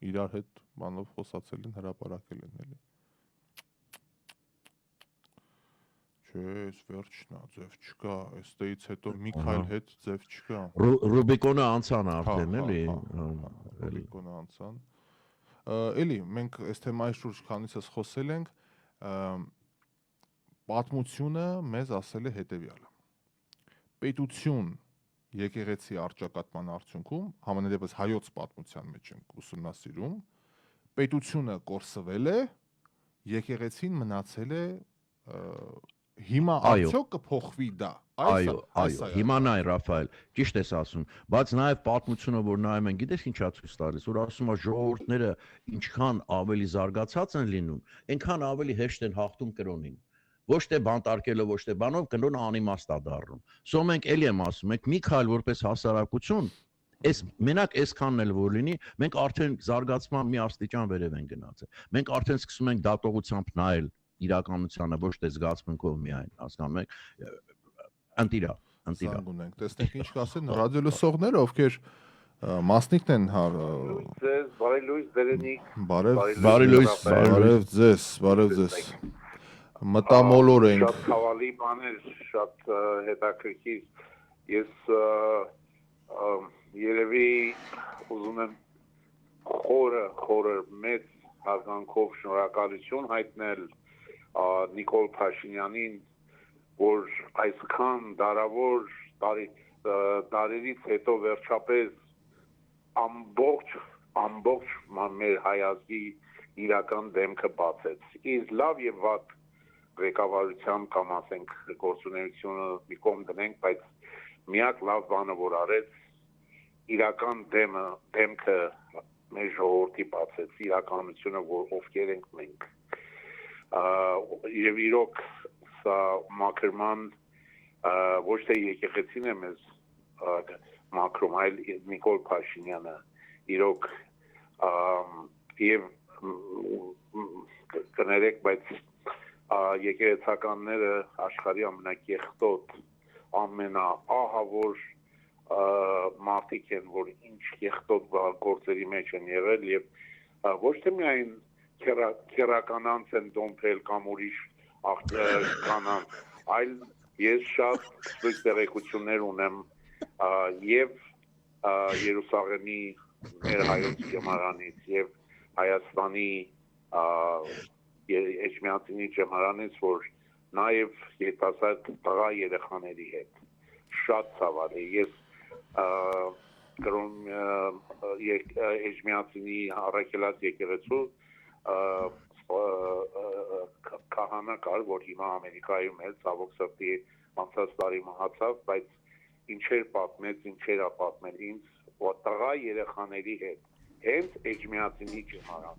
Իրար հետ բանով խոսացել են, հրապարակել են, էլի։ Չէ, վերջնա, ձև չկա, այստեղից հետո Միքայել հետ ձև չկա։ Ռուբիկոնը անցան արդեն, էլի։ Ռուբիկոնը անցան։ Էլի, մենք այս թեմայի շուրջ քանիսս խոսել ենք, պատմությունը մեզ ասել է հետևյալը։ Պետություն եկեղեցի առճակատման արդյունքում, համենայնդեպս հայոց պատմության մեջ ենք ուսումնասիրում, պետությունը կորսվել է, եկեղեցին մնացել է հիմա արդյոք կփոխվի դա։ Այո, հիմա նայ Ռաֆայել, ճիշտ ես ասում, բայց նաև պատմությունը, որ նայում են, գիտես ինչա ցույց տալիս, որ ասում է ժողովուրդները ինչքան ավելի զարգացած են լինում, այնքան ավելի հեշտ են հաղթում կրոնին։ Ոչ թե բանտարկելով, ոչ թե բանով կրոնը անիմաստ է դառնում։ Սո մենք էլի եմ ասում, մենք Միքայել որպես հասարակություն, մենակ այսքանն էլ որ լինի, մենք արդեն զարգացման մի աստիճան վերև են գնացել։ Մենք արդեն սկսում ենք դատողությամբ նայել իրականությանը, ոչ թե զգացմունքով միայն, հասկանում եք, Անտիրա։ Զանգուն ենք, տեսնենք ինչ կասեն ռադիոլսողները, ովքեր մասնիկն են Ձեզ, բարի լույս, Դերենիկ։ Բարի լույս, բարև ձեզ։ Մտամոլոր ենք։ Շատ ցավալի բաներ, շատ հետաքրքիր։ Ես երևի ուզում եմ խորը մեծ հարգանքով շնորհակալություն հայտնել Նիկոլ Փաշինյանին, որ այսքան դարավոր տարերից հետո վերջապես ամբողջ մեր հայազգի իրական դեմքը բացեց։ Իսկ լավ եւ վատ ղեկավարությամբ կամ ասենք գործունեությունը մի կողմ դնենք, բայց միակ լավ բանը որ արեց, իրական դեմքը մեր ժողովրդի բացեց, իրականությունը որ ովքեր ենք մենք։ Եվ իրոք սա մաքրման ոչ թե եկեղեցին է մեզ մաքրում, այլ Նիկոլ Փաշինյանը իրոք եւ կներեք, բայց եկեղեցականները աշխարհի ամենակեղտոտ ամենաահավոր մարդիկ են, որ ինչ կեղտոտ գործերի մեջ են եղել եւ ոչ թե միայն քերականանց են դոմփել կամ ուրիշ կանանց, այլ ես շատ ցույց տեղեկություններ ունեմ եւ Երուսաղեմի մեր հայոց ճեմարանից եւ Հայաստանի Էջմիածինի ճեմարանից, որ նաեւ երիտասարդ տղա երեխաների հետ շատ ցավալի ես կրոմ Էջմիածինի առաքելած եկեղեցու քահանա կար, որ հիմա Ամերիկայում է, ցավոք սրտի անցած տարի մահացավ, բայց ինչեր պատմեց, ինչեր պատմել ինձ, որ տղա երեխաների հետ, հենց Էջմիածինի ճեմարան,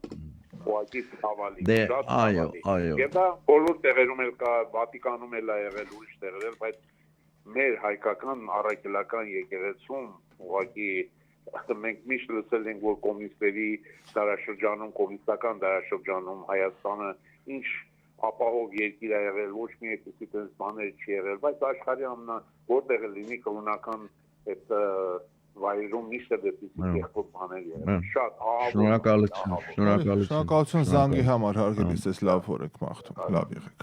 ուղղակի ցավալի, շատ ցավալի։ Եվ դա բոլոր տեղերում էլ կա, Վատիկանում էլ է եղել, ուրիշ տեղերել, բայց մեր հայկական առաքելական եկեղեցում ուղղակի մենք միշտ լսել ենք, որ կոմունիստների դարաշրջանում, կոմունիստական դարաշրջանում Հայաստանը ինչ ապահով երկիր է եղել, ոչ մի այդպիսի տես բաներ չի եղել, բայց աշխարհի որտեղ լինի կրոնական այդ վայրում միշտ է դեպի կեղտոտ բաներ եղել։ Շատ ահավոր։ Շնորհակալություն զանգի համար, հարգելիս, ես լավ օր եք մաղթում, լավ եղեք։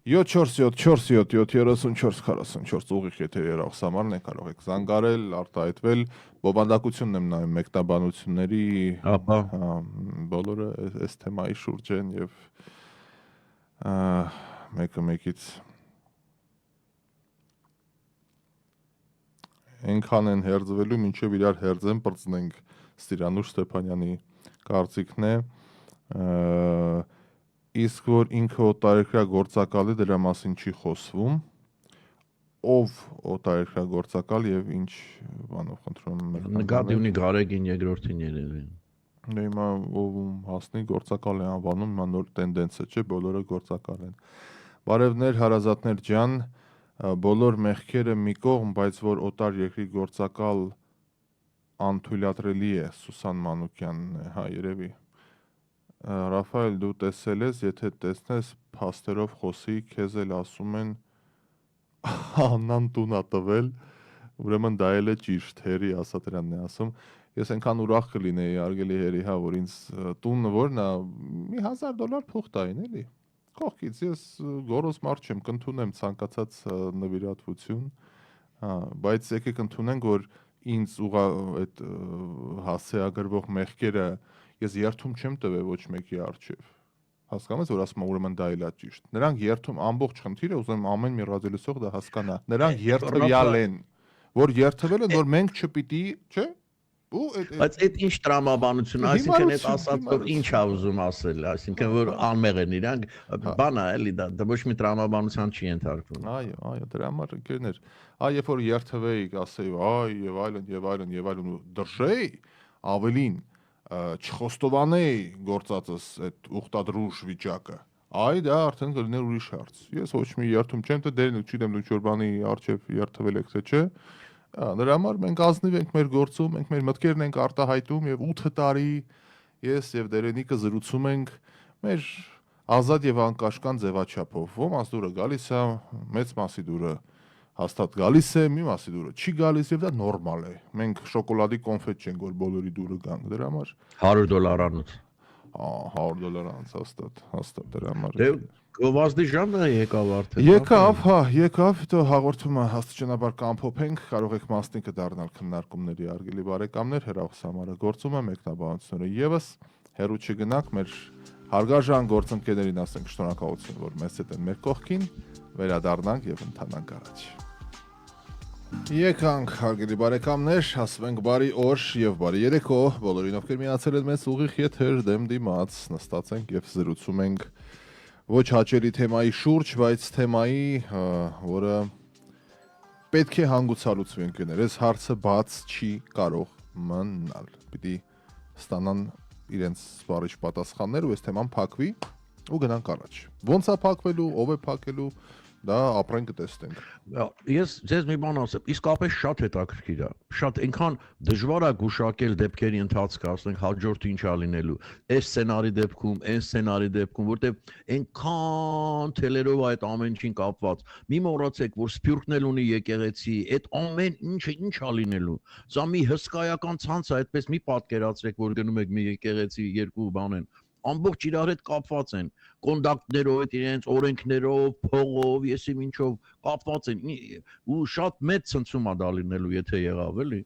747-477-3444 ուղիղ եթերի հեռախոսահամարն է, կարող եք զանգարել, արտահայտվել, բովանդակությունն եմ նայում մեկնաբանությունների, բոլորը այս թեմայի շուրջ են եւ մեկը մեկից այնքան են հերձվելու, մինչև իրար հերձեն պրծնենք, Ստիրանուշ Ստեփանյանի կարծիքն է, իսկ որ ինքը օտարերկրյա գործակալ է, դրա մասին չի խոսվում, ով օտարերկրյա գործակալ եւ ինչ բանով խնդրում եմ նկատի ունի Գարեգին երկրորդին երևի։ Հիմա ով հասնի գործակալ է անվանում, հիմա նոր տենդենս է, չէ, բոլորը գործակալ են։ Բարևներ հարազատներ ջան, բոլոր մեղքերը մի կողմ, բայց որ օտար երկրի գործակալ անթույլատրելի է, Սուսան Մանուկյանն է, հա, երևի։ Ռաֆայել, դու տեսել ես, եթե տեսնես փաստերով խոսի, քեզ էլ ասում են Աննան տուն ա տվել, ուրեմն դա էլ է ճիշտ, հերի ասա դրանն է ասում։ Ես այնքան ուրախ կլինեի, արգելի հերի, հա, որ ինձ տունը որն է, մի $1000 փող տային, էլի։ Կողքից ես գորոզ մարդ չեմ, կընդունեմ ցանկացած նվիրատվություն, հա, բայց եկեք ընդունենք, որ ինձ այդ հասցեագրվող մեղքերը ես երթում չեմ տվել ոչ մեկի առջև։ Հասկանում ես, որ ասում եմ, ուրեմն դա էլ է ճիշտ։ Նրանք երթում ամբողջ խնդիրը, ուզում եմ ամեն մի ռադիոլսող դա հասկանա։ Նրանք երթվյալ են, որ երթվել են, որ մենք չպիտի, չէ՞։ Բայց այդ ինչ տրամաբանություն, այսինքն այդ ասածով ինչ ա ուզում ասել, այսինքն որ անմեղ են իրանք, բան է էլի, դա ոչ մի տրամաբանության չի ենթարկվում։ Այո, դրա համար ընկերներ, երբ որ երթվեիք, ասեի, եւ այլն, դրժեի, ավելին չխոստովանեի գործածս այդ ուխտադրուժ վիճակը, դա արդեն կլիներ ուրիշ հարց։ Ես ոչ մի երթում չեմ, դերին չգիտեմ դու ինչ-որ բանի առջև երթվել եք, թե չէ։ Նրա համար մենք ազնիվ ենք մեր գործում, մենք մեր մտքերն ենք արտահայտում եւ 8 տարի ես եւ Դերենիկը զրուցում ենք մեր ազատ եւ անկաշկան ձևաչափով։ Ոմանց դուրը գալիս է, մեծ մասի դուրը հաստատ գալիս է, մի մասի դուրը չի գալիս եւ դա նորմալ է։ Մենք շոկոլադի կոնֆետ չենք, որ բոլորի դուրը գանք, դրա համար $100 անց։ $100 անց հաստատ դրա համար։ Դե գովազդի ժամը եկավ արդեն։ Եկավ, դու հաղորդումը աստիճանաբար կամփոփենք, կարող եք մասնիկը դառնալ քննարկումների արգելի բարեկամներ, հեռախոսահամարը գործում է, մեկնաբանությունները եւս հերու չգնաք, մեր հարգարժան գործընկերներին ասենք շնորհակալություն, որ մեզ հետ են մեր կողքին, վերադառնանք եւ ընթանանք առաջ։ Եկանք հարգելի բարեկամներ, ասում ենք բարի օր եւ բարի երեկո բոլորին, ովքեր միացել են մեզ ուղիղ եթեր դեմ դիմաց, նստած ենք եւ զրուցում ենք ոչ հաճելի թեմայի շուրջ, բայց թեմայի, որը պետք է հանգուցալուծվի ընկերներ, այս հարցը բաց չի կարող մնալ։ Պիտի ստանան իրենց սպառիչ պատասխաններ ու այս թեման փակվի ու գնանք առաջ։ Ոնց է փակվելու, ով է փակելու, դա ապրենք կտեսնենք։ Ես ձեզ մի բան ասեմ, իսկապես շատ հետաքրքիր է։ Շատ այնքան դժվար է գուշակել դեպքերի ընթացքը, ասենք հաջորդը ինչ է լինելու։ Այս սցենարի դեպքում, այն սցենարի դեպքում, որտեվ այնքան թելերով այդ ամեն ինչին կապված։ Մի մոռացեք, որ Սփյուռքն էլ ունի եկեղեցի, այդ ամեն ինչը ինչ է լինելու։ Սա մի հսկայական ցանց է, այդպես մի պատկերացրեք, որ գնում եք մի եկեղեցի երկու բան են։ Ամբողջ իրար հետ կապված են, կոնդակտներով, այդ իրենց օրենքներով, փողով, եսիմ ինչով կապված են ու շատ մեծ ցնցում է դա լինելու, եթե եղավ, էլի։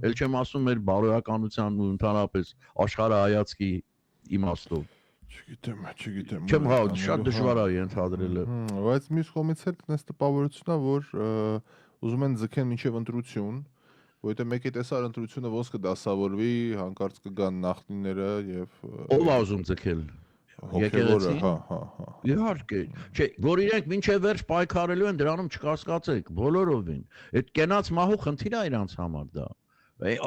Էլ չեմ ասում մեր բարոյականության ու ընդհանրապես աշխարհայացքի իմաստով։ Չգիտեմ։ Չեմ հա, շատ դժվար է ենթադրելը։ Բայց մյուս կողմից էլ կնես տպավորությունն է, որ ուզում են ձգեն մինչև ընտրություն, որովհետեւ մեկի տեսար ընտրությունը ոնց կդասավորվի, հանկարծ կգան նախնիները եւ ով է ուզում ձգել։ Եկեղեցի, հա։ Իհարկե, չէ, որ իրենք մինչև վերջ պայքարելու են, դրանում չկասկածեք, բոլորովին։ Այդ կենաց մահու խնդիր է իրանց համար դա։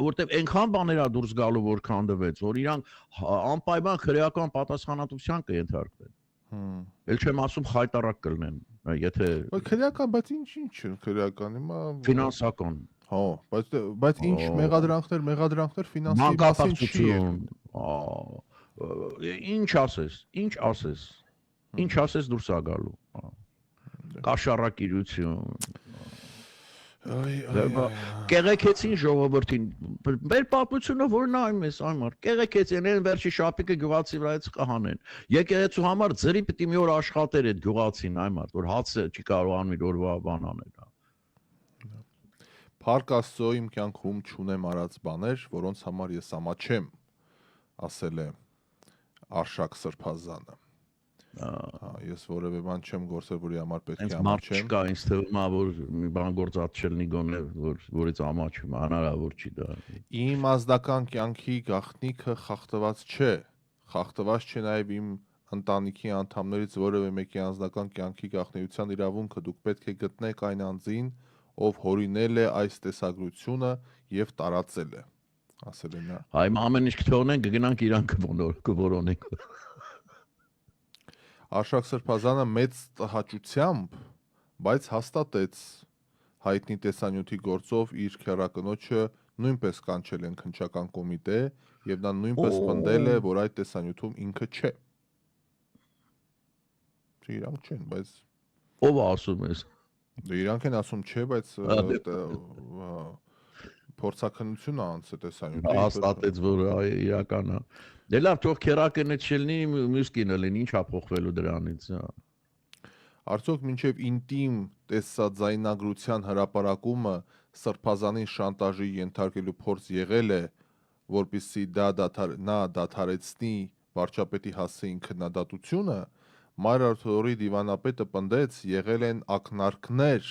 Որտեվ այնքան բաներ է դուրս գալու, որ քանդվեց, որ իրանք անպայման քրեական պատասխանատվության կենթարկվեն։ Էլ չեմ ասում խայտարակ կլինեն, եթե քրեական, բայց ինչ քրեական, հիմա ֆինանսական։ Հա, բայց ինչ մեղադրանքներ ֆինանսի մասին չի։ Ինչ ասես դուրս է գալու։ Կաշառակիրություն։ Կեղեքեցին ժողովրդին։ Մեր պատմությունը որ նայում ես այմար, կեղեքեցին են վերջի շապիկը գյուղացի վրայից կհանեն։ Եկեղեցու համար ձրի պիտի մի օր աշխատեր այդ գյուղացին այմար, որ հացը չի կարողանում իր օրվա բան անել։ Փառք Աստծո իմ կյանքում չունեմ արած բաներ, որոնց համար ես ամաչեմ, ասել է Արշակ Սրբազանը։ Ես որևէ բան չեմ գործել, որի համար պետք է ամաչեմ։ Չկա, ինձ թվում է, որ մի բան գործած չլինի գոնե, որից ամաչում, հնարավոր չի դա։ Իմ ազնական կյանքի գաղտնիքը խախտված չէ, խախտված չէ նաև իմ ընտանիքի անդամներից որևէ մեկի անձնական կյանքի գաղտնիության իրավունքը դուք պետք է գտնեք այն անձին, ով հորինել է այս տեսագրությունը եւ տարածել է, ասել է նա։ Այ ամեն ինչ կթողնենք, կգնանք իրան կորոնենք։ Արշակ Սրբազանը մեծ տհաճությամբ, բայց հաստատեց հայտնի տեսանյութի գործով իր քեռակնոջը նույնպես կանչել են քննչական կոմիտե եւ նա նույնպես պնդել է, որ այդ տեսանյութում ինքը չէ։ Իրանք չեն, բայց ով ասում է։ Իրանք են ասում չէ, բայց փորձակնություն անց է տեսանյութը։ Հաստատեց, որ իրական է։ Դե լավ, թող քերակենը չլինի, մյուս կինը լինի, ինչ է փոխվելու դրանից։ Արդյոք մինչև ինտիմ տեսաձայնագրության հրապարակումը Սրբազանին շանտաժի ենթարկելու փորձ եղել է, որպեսզի նա դադարեցնի վարչապետի հասցեին քննադատությունը, Մայրաթորի դիվանապետը պնդեց, եղել են ակնարկներ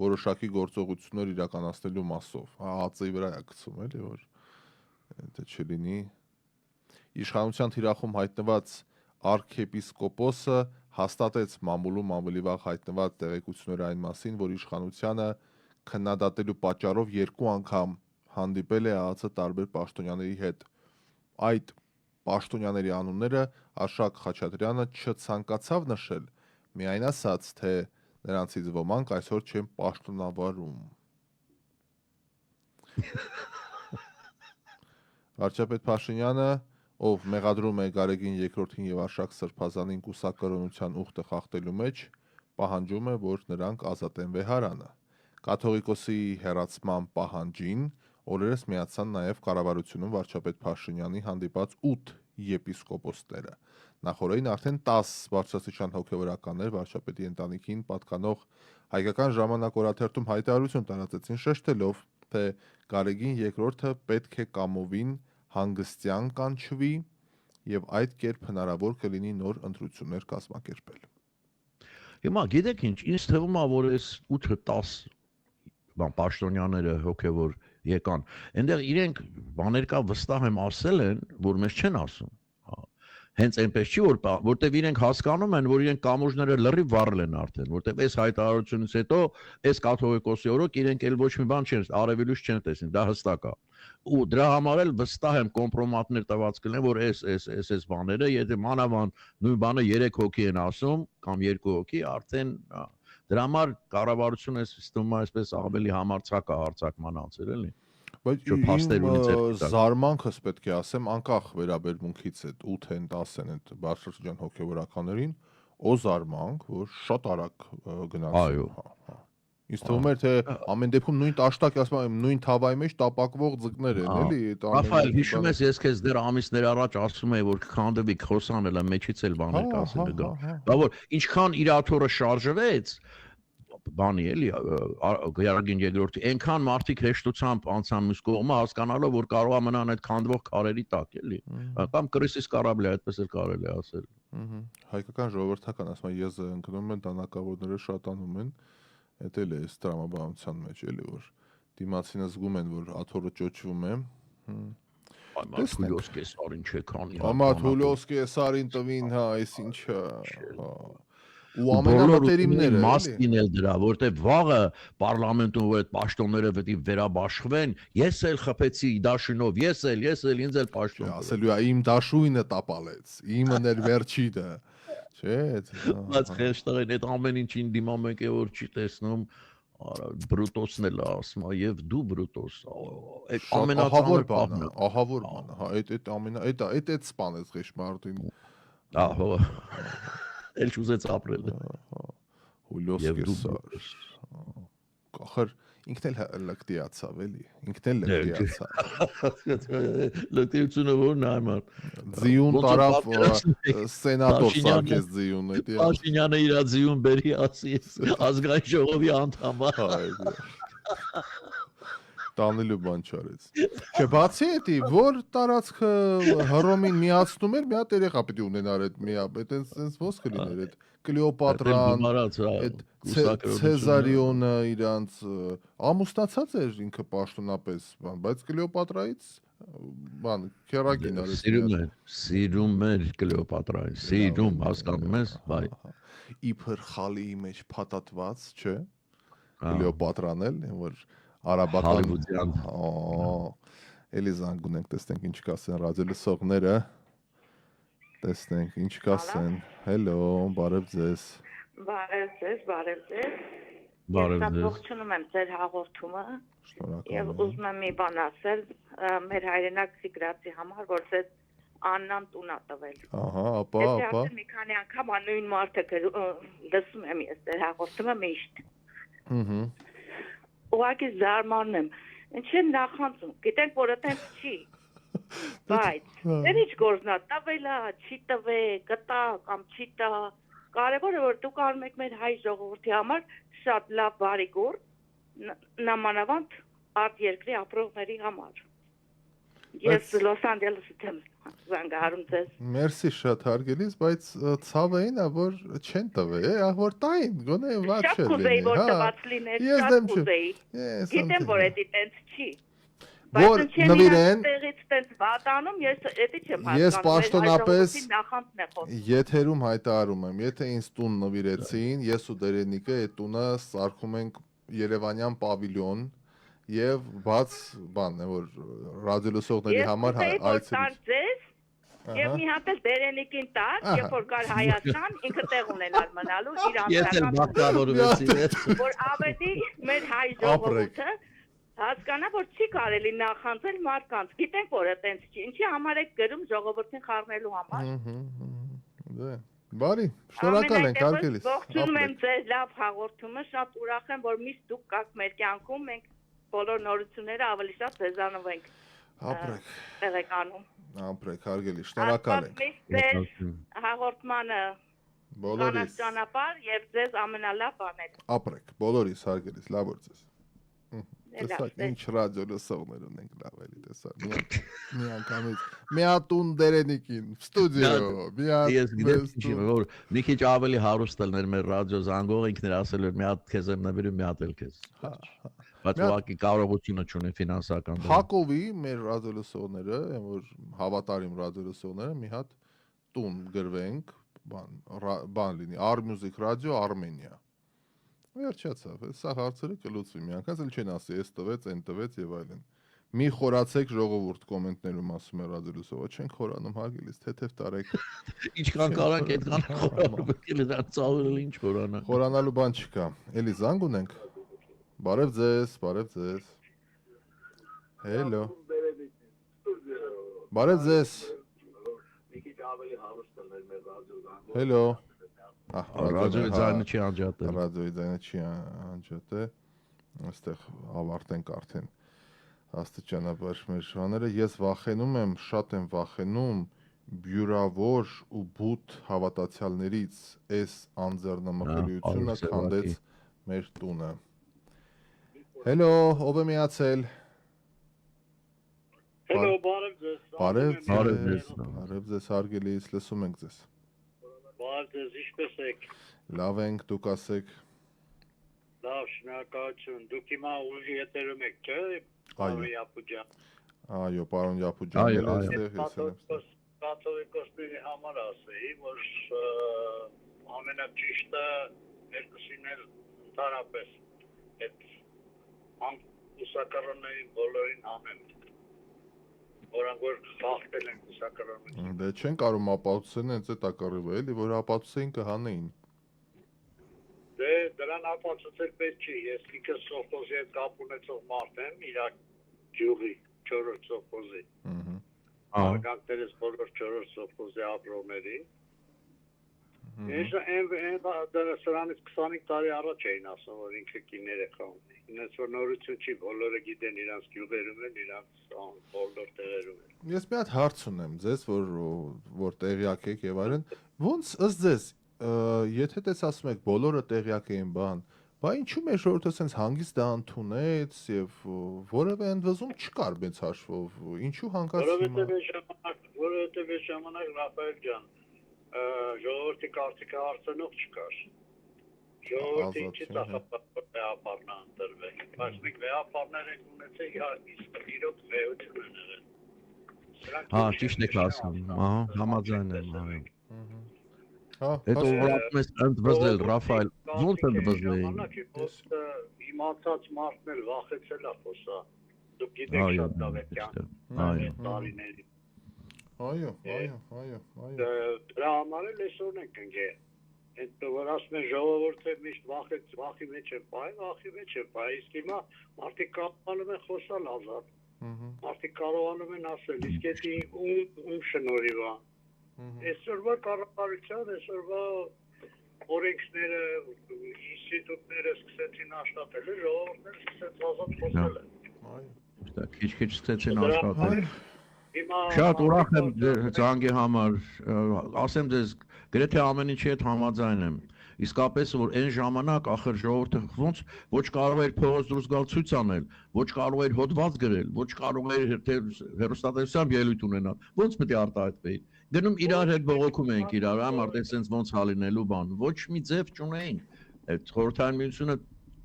որոշակի գործողություններ իրականացնելու մասով։ Ածի վրա է գցում էլի, որ դա չլինի։ Իշխանության թիրախում հայտնված արքեպիսկոպոսը հաստատեց մամուլում ավելի վաղ հայտնված տեղեկությունները այն մասին, որ իշխանությանը քննադատելու պատճառով 2 անգամ հանդիպել է ԱԱՑ տարբեր պաշտոնյաների հետ։ Այդ պաշտոնյաների անունները Արշակ Խաչատրյանը չցանկացավ նշել, միայն ասաց, թե նրանցից ոմանք այսօր չեն պաշտոնավարում։ Վարչապետ Փաշինյանը, ով մեղադրում է Գարեգին II-ին եւ Արշակ Սրբազանին կուսակրոնության ուխտը խախտելու մեջ, պահանջում է, որ նրանք ազատեն վեհարանը։ Կաթողիկոսի հեռացման պահանջին օրերս միացան նաև կառավարությունում վարչապետ Փաշինյանի հանդիպած 8 եպիսկոպոսները։ Նախորդին արդեն 10 բարձրաստիճան հոգևորականներ վարչապետի ընտանիքին պատկանող հայկական ժամանակ օրաթերթում հայտարարություն տարածեցին, շեշտելով, թե Գարեգին II-ը պետք է կամովին հանգստյան կանչվի եւ այդ կերպ հնարավոր կլինի նոր ընտրություններ կազմակերպել։ Հիմա գիտեք ինչ, ինձ թվում է, որ այս 8-10 պաշտոնյաները հոգևոր եկան, այնտեղ իրենք բաներ կա վստահ եմ ասել են, որ մեզ չեն ասում։ Հենց այնպես չի, որտեվ իրենք հասկանում են, որ իրենք կամուրջները լրիվ վառել են արդեն, որտեվ այս հայտարարությունից հետո այս կաթողիկոսի օրոք իրենք էլ ոչ մի բան չեն, արևելուց չեն տեսին, դա հստակ է։ Ու դրա համար էլ վստահ եմ կոմպրոմատներ տված կլինեն, որ այս բաները, եթե մանավանդ նույն բանը 3 հոգի են ասում կամ 2 հոգի, արդեն Դրա համար կառավարությունը ստում է այսպես ավելի համարձակ հարցակման անցել էլի։ Բայց Չէ, փաստեր ունի ձեռքի իմ տակ։ զարմանքս պետք է ասեմ, անկախ վերաբերմունքից այդ 8-ն 10-ն այդ բարձրաստիճան հոգևորականներին, օ զարմանք, որ շատ արագ գնացին։ Այո։ Ինձ թվում էր թե ամեն դեպքում նույն տաշտակի ասում եմ նույն թավայի մեջ տապակվող ձկներ են, էլի, այդ Ռաֆայել, հիշում ես ես քեզ դեռ ամիսներ առաջ ասում էի, որ քանդվի խոսանել, մեջից էլ բաներ կասել գա։ Բա որ ինչքան իր աթոռը շարժվեց, բանի էլի Գերագին երկրորդի այնքան մարդիկ հեշտությամբ անցան մյուս կողմը հասկանալով որ կարող է մնան այդ քանդվող քարերի տակ էլի կամ կրիսիս կարաբլի այդպես էլ կարելի ասել հայկական ժողովրդական ասում եմ ես ընկնում եմ դանակավորները շատանում են դա էլ է այս տրամաբանության մեջ էլի որ դիմացինը զգում են որ աթոռը ճոճվում է Թուլիոս կեսարին չէ քանի Ամա Թուլիոս կեսարին տվին հա այս ինչա ու ամենամտերիմները մասին էլ դրա որտեվ վաղը պարլամենտում որ այդ պաշտոնները պետք է վերաբաշխվեն ես էլ խփեցի դաշինով ես էլ ինձ էլ պաշտոն ասելու է իմ դաշույնը տապալեց իմն էր վերջինը չէ բայց խեշտային այդ ամեն ինչին դիմա մեկ է որ չի տեսնում բրուտոսն էլ ասում եւ դու բրուտոս այդ ամենաթանր բանը ահավոր բանը հա այդ ամենա այդ սպանեց Ղեշմարտին ահա էլ չուզեց ապրել Հուլիոս Կեսար կախր ինքն էլ լկտիացավ էլի ինքն էլ լկտիացավ լկտիությունը որն է այման ձիուն տարավ սենատոր սարքեց ձիուն Փաշինյանը իր ձիուն բերի ասի ազգային ժողովի անդամ տանելու բան չարեց չէ բացի էդի որ տարածքը հռոմին միացնում էր մի հատ երեխա պիտի ունենար այդ մի հատ այտենց ոնց կլիներ այդ Կլեոպատրան այդ Ցեզարիոնը իրանց ամուսնացած էր ինքը պաշտոնապես բան բայց Կլեոպատրայից բան քերագին արեց սիրում էր Կլեոպատրային սիրում հասկանում ես բայ իբր խալիի մեջ փաթաթված չէ Կլեոպատրան էլ որ արաբական էլի զանգ ունենք տեսնենք ինչ կասեն ռադիո լսողները տեսնենք ինչ կասեն հելո բարև ձեզ ողջունում եմ ձեր հաղորդումը եւ ուզում եմ մի բան ասել մեր հայրենակ Սիգրացի համար որ ձեզ Աննան տուն ա տվել ապա մի քանի անգամ նույն մարդը լսում եմ ես ձեր հաղորդումը միշտ ուղղակի զարմանում եմ ինչ են նախանցում գիտենք որ այդպես չի բայց դեր ինչ գործնա տվելա չի տվե կտա կամ չի տա կարևորը որ դուք անում եք մեր հայ ժողովրդի համար շատ լավ բարի գործ նամանավանդ արդ երկրի ապրողների համար ես Լոս Անջելեսից եմ զանգահարում ձեզ մերսի շատ հարգելիս բայց ցավը այն է որ չեն տվել որ տային գոնե ված չէ շատ կուզեի որ տված լիներ շատ կուզեի գիտեմ որ էդի տենց չի որ նվիրեն տեղից տենց վատանում ես էդի չեմ հասկանում ես պաշտոնապես եթերում հայտարարում եմ եթե ինձ տուն նվիրեցին ես ու Դերենիկը այդ տունը սարքում ենք Երևանյան պավիլիոն եւ բաց բանն է որ ռադիոլսողների համար այցելից եւ մի հատ էլ Դերենիկին տակ երբ որ կար Հայաստան ինքը տեղ ունենալ մնալու իր անձնական որ ավելի մեր հայ ժողովուրդը հասկանա որ չի կարելի նախանձել մարդկանց գիտենք որ այտենց չի ինչի համար եք գրում ժողովրդին խառնելու համար բարի շնորհակալ ենք արգելիս ողջունում եմ ձեզ լավ հաղորդումը շատ ուրախ եմ որ միշտ դուք կաք մեր կյանքում մենք բոլոր նորությունները ավելի շատ ձեզանով ենք ապրեք տեղեկանում ապրեք հարգելի շնորհակալ ենք հաղորդմանը բոլորիս ճանապարհ եւ ձեզ ամենալավ բաներ ապրեք բոլորիս հարգելիս լավ օր ձեզ տեսակ ինչ ռադիո լսողներ ունենք լավ էլի տեսակ մի անգամից մի հատուն Դերենիկին ստուդիո մի քիչ ավելի հարուստ ելներ մեր ռադիո զանգողը ինքն էր ասել որ մի հատ քեզ եմ նվիրում մի հատ էլ քեզ բայց ուղղակի կարողությունը չունի ֆինանսական Հակովի մեր ռադիո լսողները որ հավատարիմ ռադիո լսողները մի հատ տուն գրվենք բան լինի Armusic Radio Armenia վերջացավ, սա հարցերը կլուծվի մի անգամ, էլ չեն ասի, այս տվեց, այն տվեց եւ այլն։ Մի խորացեք ժողովուրդ կոմենտներում ասում է Ռադիոլուսովը, չենք խորանում հարգելիս, թեթև տարեք։ Ինչքան կարանք այդքան խորանում եք, դա ծավալը ինչ խորանա։ Խորանալու բան չկա։ Էլի զանգ ունենք։ Բարև ձեզ, բարև ձեզ։ Հելո։ Բարև ձեզ։ Հելո։ Ռադիոյի ձայնը չի անջատել։ Ռադիոյի ձայնը չի անջատել։ Այստեղ ավարտենք արդեն աստիճանաբար մեր շաները։ Ես վախենում եմ, շատ եմ վախենում բյուրավոր ու բութ հավատացյալներից այս անձեռնամխելիությունը քանդեց մեր տունը։ Հելո, ով է միացել։ Հելո, բարև ձեզ։ Բարև ձեզ, հարգելիս, լսում ենք ձեզ։ Բարև ձեզ, ինչպե՞ս եք։ Լավ ենք, դուք ասեք։ Լավ, շնորհակալություն։ Դուք հիմա ուղիղ եթերում եք, չէ՞, պարոն Յապուջան։ Այո, պարոն Յապուջան, կաթոլիկոսների համար ասեի, որ ամենաճիշտը երկուսին էլ ընդհանրապես այդ ուսակարոնների բոլորին անեն, որոնք որ խախտել են ուսակարոններին։ Դե չեն կարող ապացուցեն հենց այդ ակառիվը, էլի, որ ապացուցեին կհանեին։ Դե դրան ապացուցել պետք չի, ես ինքս սովխոզի հետ կապ ունեցող մարդ եմ, իր գյուղի 4-րդ սովխոզի։ Արգանքներս բոլոր 4-րդ սովխոզի ապրողների։ Ես սրանից 25 տարի առաջ էին ասում, որ ինքը կին երեխա ունի։ Ինձ որ նորություն չի, բոլորը գիտեն իրանց գյուղերում են, իրանց բոլոր տեղերում են։ Ես մի հատ հարց ունեմ ձեզ, որ տեղյակ եք եւ այլն։ Ոնց ըստ ձեզ, եթե դες ասում եք բոլորը տեղյակ էին բան, բա ինչու մեր ժողովուրդը sense հանգիստ դա ընդունեց եւ որևէ ընդվզում չկար մեծ հաշվով, ինչու հանկարծ որովհետեւ այս ժամանակ Ռաֆայել ջան, ժողովրդի կարծիքը հարցնող չկար։ Ժողովրդի ինչի վեհապարն ընտրվել, բայց մենք վեհապարներ ենք ունեցել իրոք վեհություն են եղել։ Հա, ճիշտ եք ասում, համաձայն եմ, այո։ Հետո ասում ես ընդվզել Ռաֆայել, ո՞նց ընդվզել։ Իմացած մարդն էլ վախեցել է խոսա։ Դուք գիտեք շատ լավ եք տարիների։ Այո։ Դրա համար էլ այսօրն ենք ընկել։ Այդ որ ասում են ժողովուրդը միշտ վախի մեջ է բայ, իսկ հիմա մարդիկ կարողանում են խոսալ ազատ։ Մարդիկ կարողանում են ասել, իսկ դա ում շնորհիվ է։ Այսօրվա կառավարության, այսօրվա օրենքները, ինստիտուտները սկսեցին աշխատել, ժողովուրդը սկսեց ազատ խոսել։ Քիչ-քիչ սկսեցին աշխատել։ Շատ ուրախ եմ զանգի համար, ասեմ ձեզ, գրեթե ամեն ինչի հետ համաձայն եմ։ Իսկապես որ այն ժամանակ ախր ժողովուրդը ոնց ոչ կարող էր փողոց դուրս գալ ցույց անել, ոչ կարող էր հոդված գրել, ոչ կարող էր հեռուստատեսությամբ ելույթ ունենալ, ոնց պետք է արտահայտվեին։ Գնում իրար հետ բողոքում էինք իրար, համար տեսենց ոնց հալինելու բան, ոչ մի ձև չունեին։ Այդ խորհրդային միությունը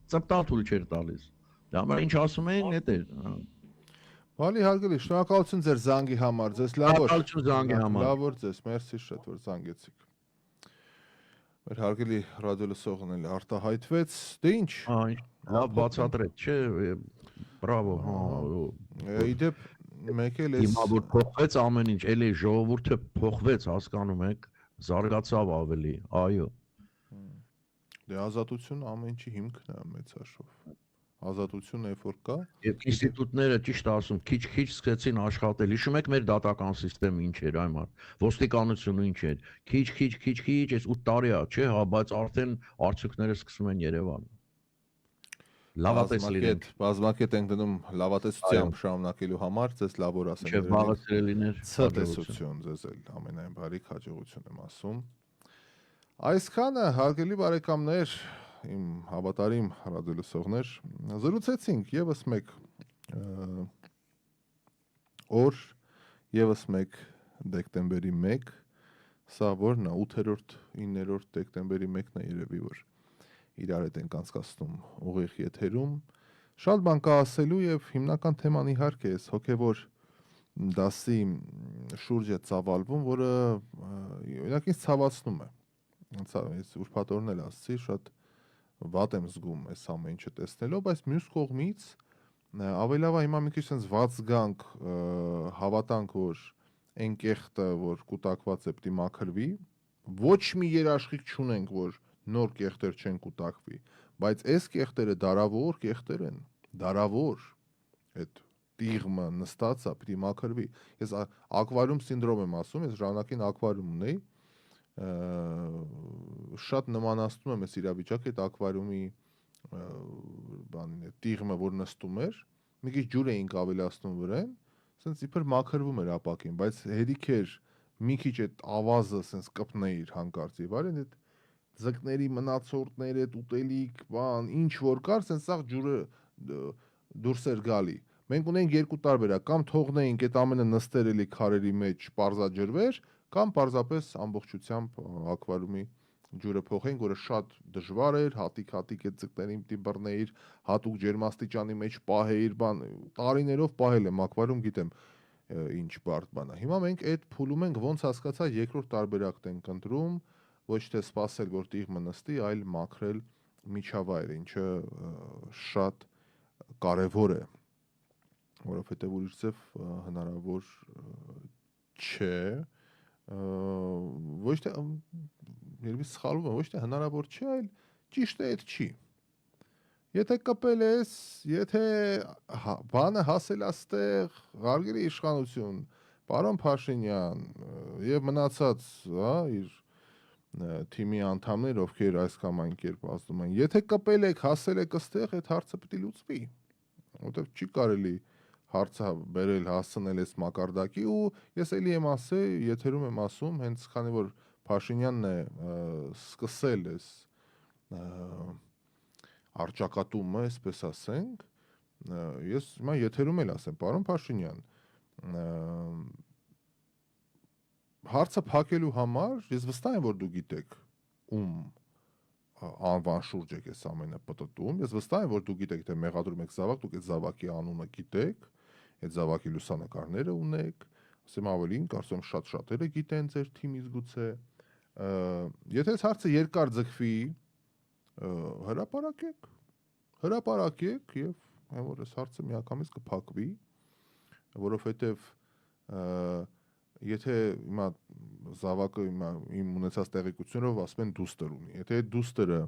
ծպտալ թույլ չէր տալիս։ Դա համար ինչ ասում էին, դա էր։ Բալի հարգելի, շնորհակալություն ձեր զանգի համար, ձեզ լավ օր։ Շնորհակալություն զանգի համար։ Լավ օր ձեզ, մերսի շատ որ զանգեցիք։ Մեր հարգելի ռադիոլսողն էլ արտահայտվեց, դե ինչ։ Լավ բացատրեց, չէ, բրավո, հա։ Իդեպ մեկ էլ էս հիմա որ փոխվեց ամեն ինչ, էլի ժողովուրդը փոխվեց, հասկանում եք, զարգացավ ավելի, այո։ Դե ազատությունը ամեն ինչի հիմքն է մեծ հաշվով։ Ազատությունը երբ որ կա, Եվ ինստիտուտները ճիշտ ասում, քիչ-քիչ սկսեցին աշխատել։ Հիշում եք մեր դատական համակարգը ինչ էր այմար, ոստիկանությունը ինչ էր։ Քիչ, այս 8 տարի է, չէ՞, հա, բայց արդեն արդյունքները սկսում են Երևան։ Լավատես լինենք։ Բազմակետ ենք դնում լավատեսությամբ շարունակելու համար, ձեզ լավ օր ասեմ։ Չէ, վաղը սիրելիներ։ Ցտեսություն ձեզ էլ ամենայն բարիք հաջողություն եմ ասում։ Այսքանը հարգելի բարեկամներ, իմ հավատարիմ ռադիոլսողներ, զրուցեցինք եւս մեկ օր, եւս մեկ դեկտեմբերի 1, սա որն է 8-րդ, 9-րդ դեկտեմբերի 1-ն է երևի որ իրար հետ ենք անցկացնում ուղիղ եթերում, շատ բան կա ասելու եւ հիմնական թեման իհարկե է հոգեվոր դասի շուրջ է ծավալվում, որը օրինակ ինձ ցավացնում է։ Ես ուրբաթ օրն էլ ասացի, շատ վատ եմ զգում այս ամեն ինչը տեսնելով, բայց մյուս կողմից Ավելի լավ է հիմա մի քիչ sense ված գանք, հավատանք, որ այն կեղտը, որ կուտակված է, պիտի մաքրվի, ոչ մի երաշխիք չունենք, որ նոր կեղտեր չեն կուտակվի, բայց այս կեղտերը դարավոր կեղտեր են, դարավոր, այդ տիղմը նստած է, պիտի մաքրվի։ Ես ակվարիում սինդրոմ եմ ասում, ես ժամանակին ակվարիում ունեի, շատ նմանացնում եմ այս իրավիճակը այդ ակվարիումի բանին է, տիղմը, որ նստում էր, մի քիչ ջուր էինք ավելացնում վրան, սենց իբր մաքրվում էր ապակին, բայց հերիք էր մի քիչ այդ ավազը սենց կպնեիր հանկարծ եւ այլն, այդ ձկների մնացորդներ, այդ ուտելիք, բան, ինչ որ կար, սենց սաղ ջուրը դուրս էր գալի։ Մենք ունենք երկու տարբերակ, կամ թողնեինք այդ ամենը նստեր էլի քարերի մեջ պարզաջրվեր, կամ պարզապես ամբողջությամբ ակվարիումի ջուրը փոխենք, որը շատ դժվար էր, հատիկ այդ ձկներին պիտի բռնեիր, հատուկ ջերմաստիճանի մեջ պահեիր, բան, տարիներով պահել եմ ակվարիում, գիտեմ ինչ բարդ բան է։ Հիմա մենք այդ փուլում ենք, ոնց հասկացա, երկրորդ տարբերակն ենք ընտրում, ոչ թե սпасել, որ տիղմը նստի, այլ մաքրել միջավայրը, ինչը շատ կարևոր է, որովհետև ուրիշ ձև հնարավոր չէ, ոչ թե երևի սխալվում եմ, ոչ թե հնարավոր չէ, այլ ճիշտ է, այդ չի։ Եթե կպել ես, եթե բանը հասել աստեղ, հարգելի իշխանություն, պարոն Փաշինյան եւ մնացած, հա, իր թիմի անդամներ, ովքեր այս կամ այն կերպ ասում են, եթե կպել եք, հասել եք աստեղ, այդ հարցը պետք է լուծվի, որովհետեւ չի կարելի հարցը բերել հասցնել այս մակարդակի ու ես էլի եմ ասել, եթերում եմ ասում, հենց քանի որ Փաշինյանն է սկսել այս արճակատումը, այսպես ասենք, ես հիմա եթերում էլ ասեմ, պարոն Փաշինյան, հարցը փակելու համար ես վստահ եմ, որ դու գիտեք ում անվան շուրջ եք այս ամենը պտտում, ես վստահ եմ, որ դու գիտեք, թե մեղադրում եք զավակ, դուք այդ զավակի անունը գիտեք, այդ զավակի լուսանկարները ունեք, ասեմ ավելին, կարծում եմ շատերը գիտեն ձեր թիմից գուցե, եթե այս հարցը երկար ձգվի, հրապարակեք եւ որ այս հարցը միանգամից կփակվի, որովհետեւ եթե հիմա զավակը իմ ունեցած տեղեկություններով ասում են դուստր ունի, եթե այդ դուստերը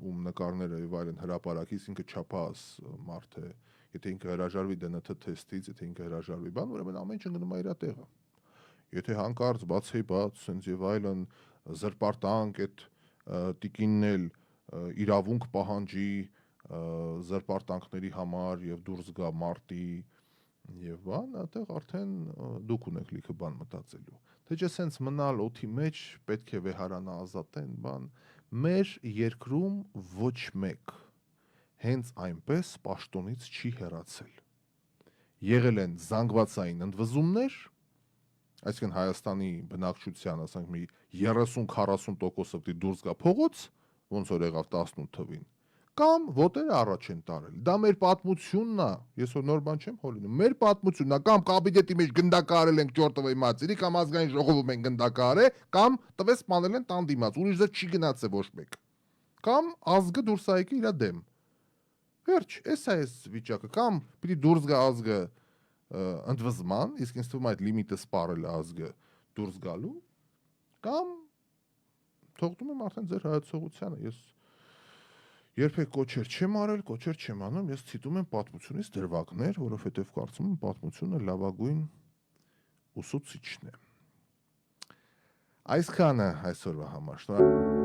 ում նկարները եւ այլն հրապարակից ինքը չափահաս մարդ է, եթե ինքը հրաժարվի DNT թեստից, եթե ինքը հրաժարվի բան, ուրեմն ամեն ինչ ընկնում է իր տեղը։ Եթե հանկարծ բաց, սենց եւ այլն զրպարտանք այդ տիկինն էլ իրավունք պահանջի զրպարտանքների համար եւ դուրս գա մարտի եւ բան, այդտեղ արդեն դուք ունեք լիքը բան մտածելու։ Թե չէ սենց մնալ օթի մեջ պետք է վեհարանա ազատեն, բան, մեր երկրում ոչ մեկ հենց այնպես պաշտոնից չի հեռացել։ Եղել են զանգվածային ընդվզումներ, այսինքն Հայաստանի բնակչության, ասենք մի 30-40% պիտի դուրս գա փողոց, ոնց որ եղավ 18 թվին, կամ ոտերը առաջ են տարել։ Դա մեր պատմությունն է, ես որ նոր բան չեմ հորինում, մեր պատմությունն է, կամ կաբինետի մեջ գնդակարել ենք ճորտովի մածիրի, կամ ազգային ժողովում են գնդակարել, կամ տվես սպանել են տան դիմաց, ուրիշ ձեզ չի գնացել ոչ մեկ։ Կամ ազգը դուրս է եկել իր դեմ։ Վերջ, էս է այս վիճակը, կամ պիտի դուրս գա ազգը ընդվզման, իսկ ինձ թվում է այդ լիմիտը սպառել ազգը դուրս գալու, կամ թողնում եմ արդեն ձեր հայացողությանը, ես երբեք կոչեր չեմ արել, կոչեր չեմ անում, ես ցիտում եմ պատմությունից դրվագներ, որովհետև կարծում եմ պատմությունը լավագույն ուսուցիչն է։ Այսքանը այսօրվա համար։